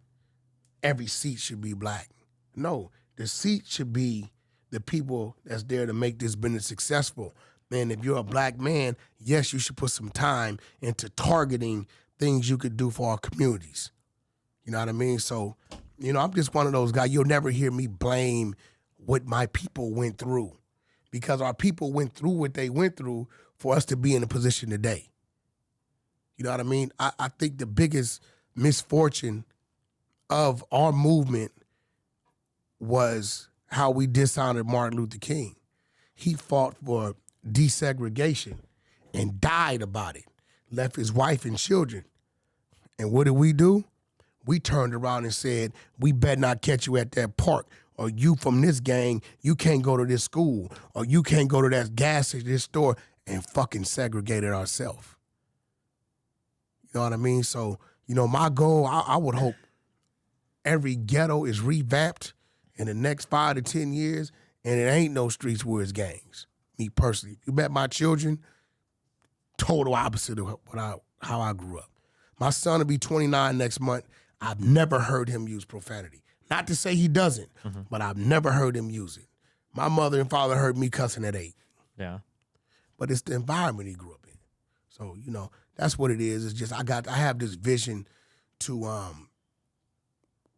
every seat should be black. No, the seat should be the people that's there to make this business successful. And if you're a black man, yes, you should put some time into targeting things you could do for our communities. You know what I mean? So, I'm just one of those guys. You'll never hear me blame what my people went through, because our people went through what they went through for us to be in a position today. You know what I mean? I think the biggest misfortune of our movement was how we dishonored Martin Luther King. He fought for desegregation and died about it, left his wife and children. And what did we do? We turned around and said, we better not catch you at that park, or you from this gang, you can't go to this school, or you can't go to that gas station, this store, and fucking segregated ourselves. You know what I mean? So, my goal, I would hope every ghetto is revamped in the next 5 to 10 years, and it ain't no streets where it's gangs. Me personally, you bet my children, total opposite of how I grew up. My son will be 29 next month. I've never heard him use profanity. Not to say he doesn't, but I've never heard him use it. My mother and father heard me cussing at 8. Yeah. But it's the environment he grew up in. So, that's what it is. It's just I have this vision to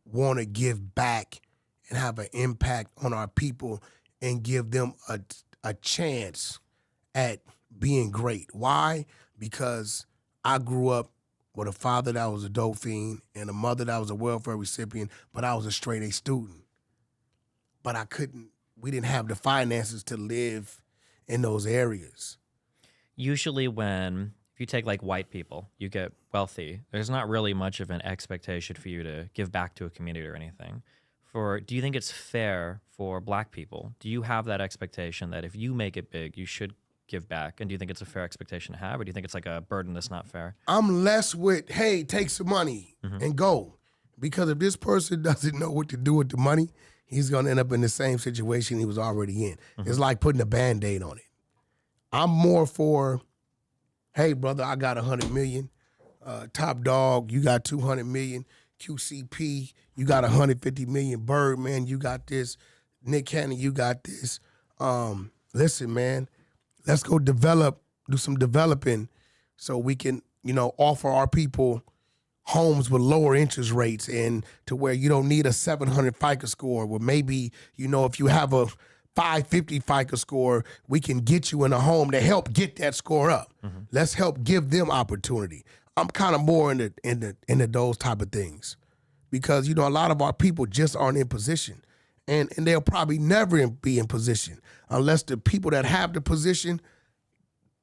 want to give back and have an impact on our people and give them a chance at being great. Why? Because I grew up with a father that was a dope fiend and a mother that was a welfare recipient, but I was a straight A student. But we didn't have the finances to live in those areas. Usually if you take like white people, you get wealthy, there's not really much of an expectation for you to give back to a community or anything. Do you think it's fair for black people? Do you have that expectation that if you make it big, you should give back? And do you think it's a fair expectation to have, or do you think it's like a burden that's not fair? I'm less with, hey, take some money and go. Because if this person doesn't know what to do with the money, he's going to end up in the same situation he was already in. It's like putting a Band-Aid on it. I'm more for, hey, brother, I got $100 million. Top Dog, you got $200 million. QCP, you got $150 million. Birdman, you got this. Nick Cannon, you got this. Listen, man, let's go do some developing so we can, offer our people homes with lower interest rates, and to where you don't need a 700 FICO score, where maybe, if you have a 550 FICO score, we can get you in a home to help get that score up. Let's help give them opportunity. I'm kind of more into those type of things, because a lot of our people just aren't in position, and they'll probably never be in position unless the people that have the position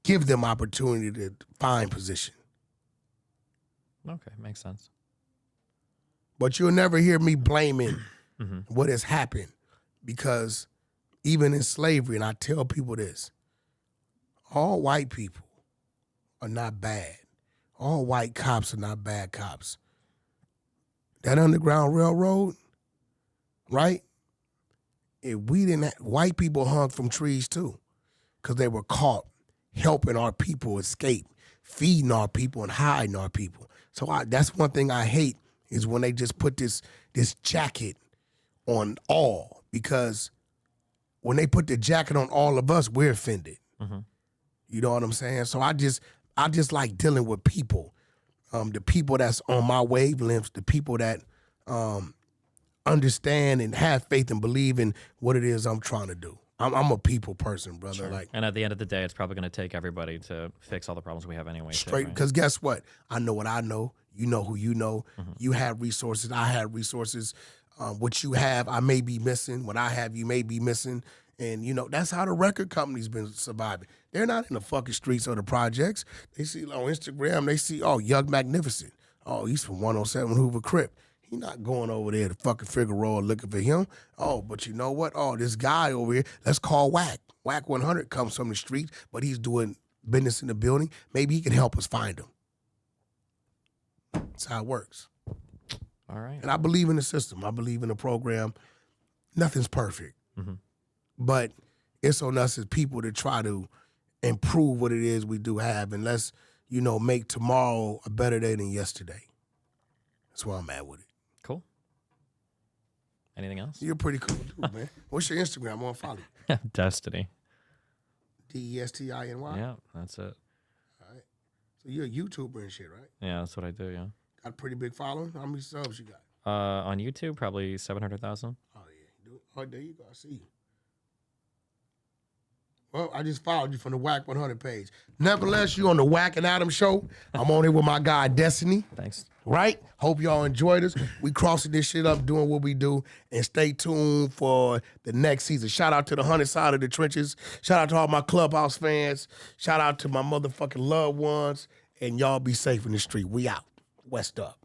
give them opportunity to find position. Okay, makes sense. But you'll never hear me blaming what has happened, because even in slavery, and I tell people this, all white people are not bad. All white cops are not bad cops. That Underground Railroad, right? If we didn't, white people hung from trees too, because they were caught helping our people escape, feeding our people and hiding our people. So that's one thing I hate, is when they just put this jacket on all, because when they put the jacket on all of us, we're offended. You know what I'm saying? So I just like dealing with people, the people that's on my wavelengths, the people that understand and have faith and believe in what it is I'm trying to do. I'm a people person, brother. Sure. Like, and at the end of the day, it's probably going to take everybody to fix all the problems we have anyway. straight, because guess what? I know what I know. You know who you know. You have resources. I have resources. What you have, I may be missing. What I have, you may be missing. And, that's how the record company's been surviving. They're not in the fucking streets or the projects. They see on Instagram, they see, oh, Young Magnificent. Oh, he's from 107 Hoover Crip. He's not going over there to fucking Figueroa looking for him. Oh, but you know what? Oh, this guy over here, let's call Wack. Wack 100 comes from the street, but he's doing business in the building. Maybe he can help us find him. That's how it works. All right. And I believe in the system. I believe in the program. Nothing's perfect. But it's on us as people to try to improve what it is we do have, and let's, make tomorrow a better day than yesterday. That's where I'm at with it. Cool. Anything else? You're pretty cool too, man. What's your Instagram? I'm gonna follow you. Destiny. DESTINY. Yeah, that's it. All right. So you're a YouTuber and shit, right? Yeah, that's what I do, yeah. Got a pretty big following. How many subs you got? On YouTube, probably 700,000. Oh yeah. You do? Oh, there you go. I see you. Well, I just followed you from the Wack 100 page. Nevertheless, you on the Wack and Adam show. I'm on here with my guy Destiny. Thanks. Right? Hope y'all enjoyed us. We crossing this shit up, doing what we do, and stay tuned for the next season. Shout out to the 100 side of the trenches. Shout out to all my Clubhouse fans. Shout out to my motherfucking loved ones. And y'all be safe in the street. We out. West up.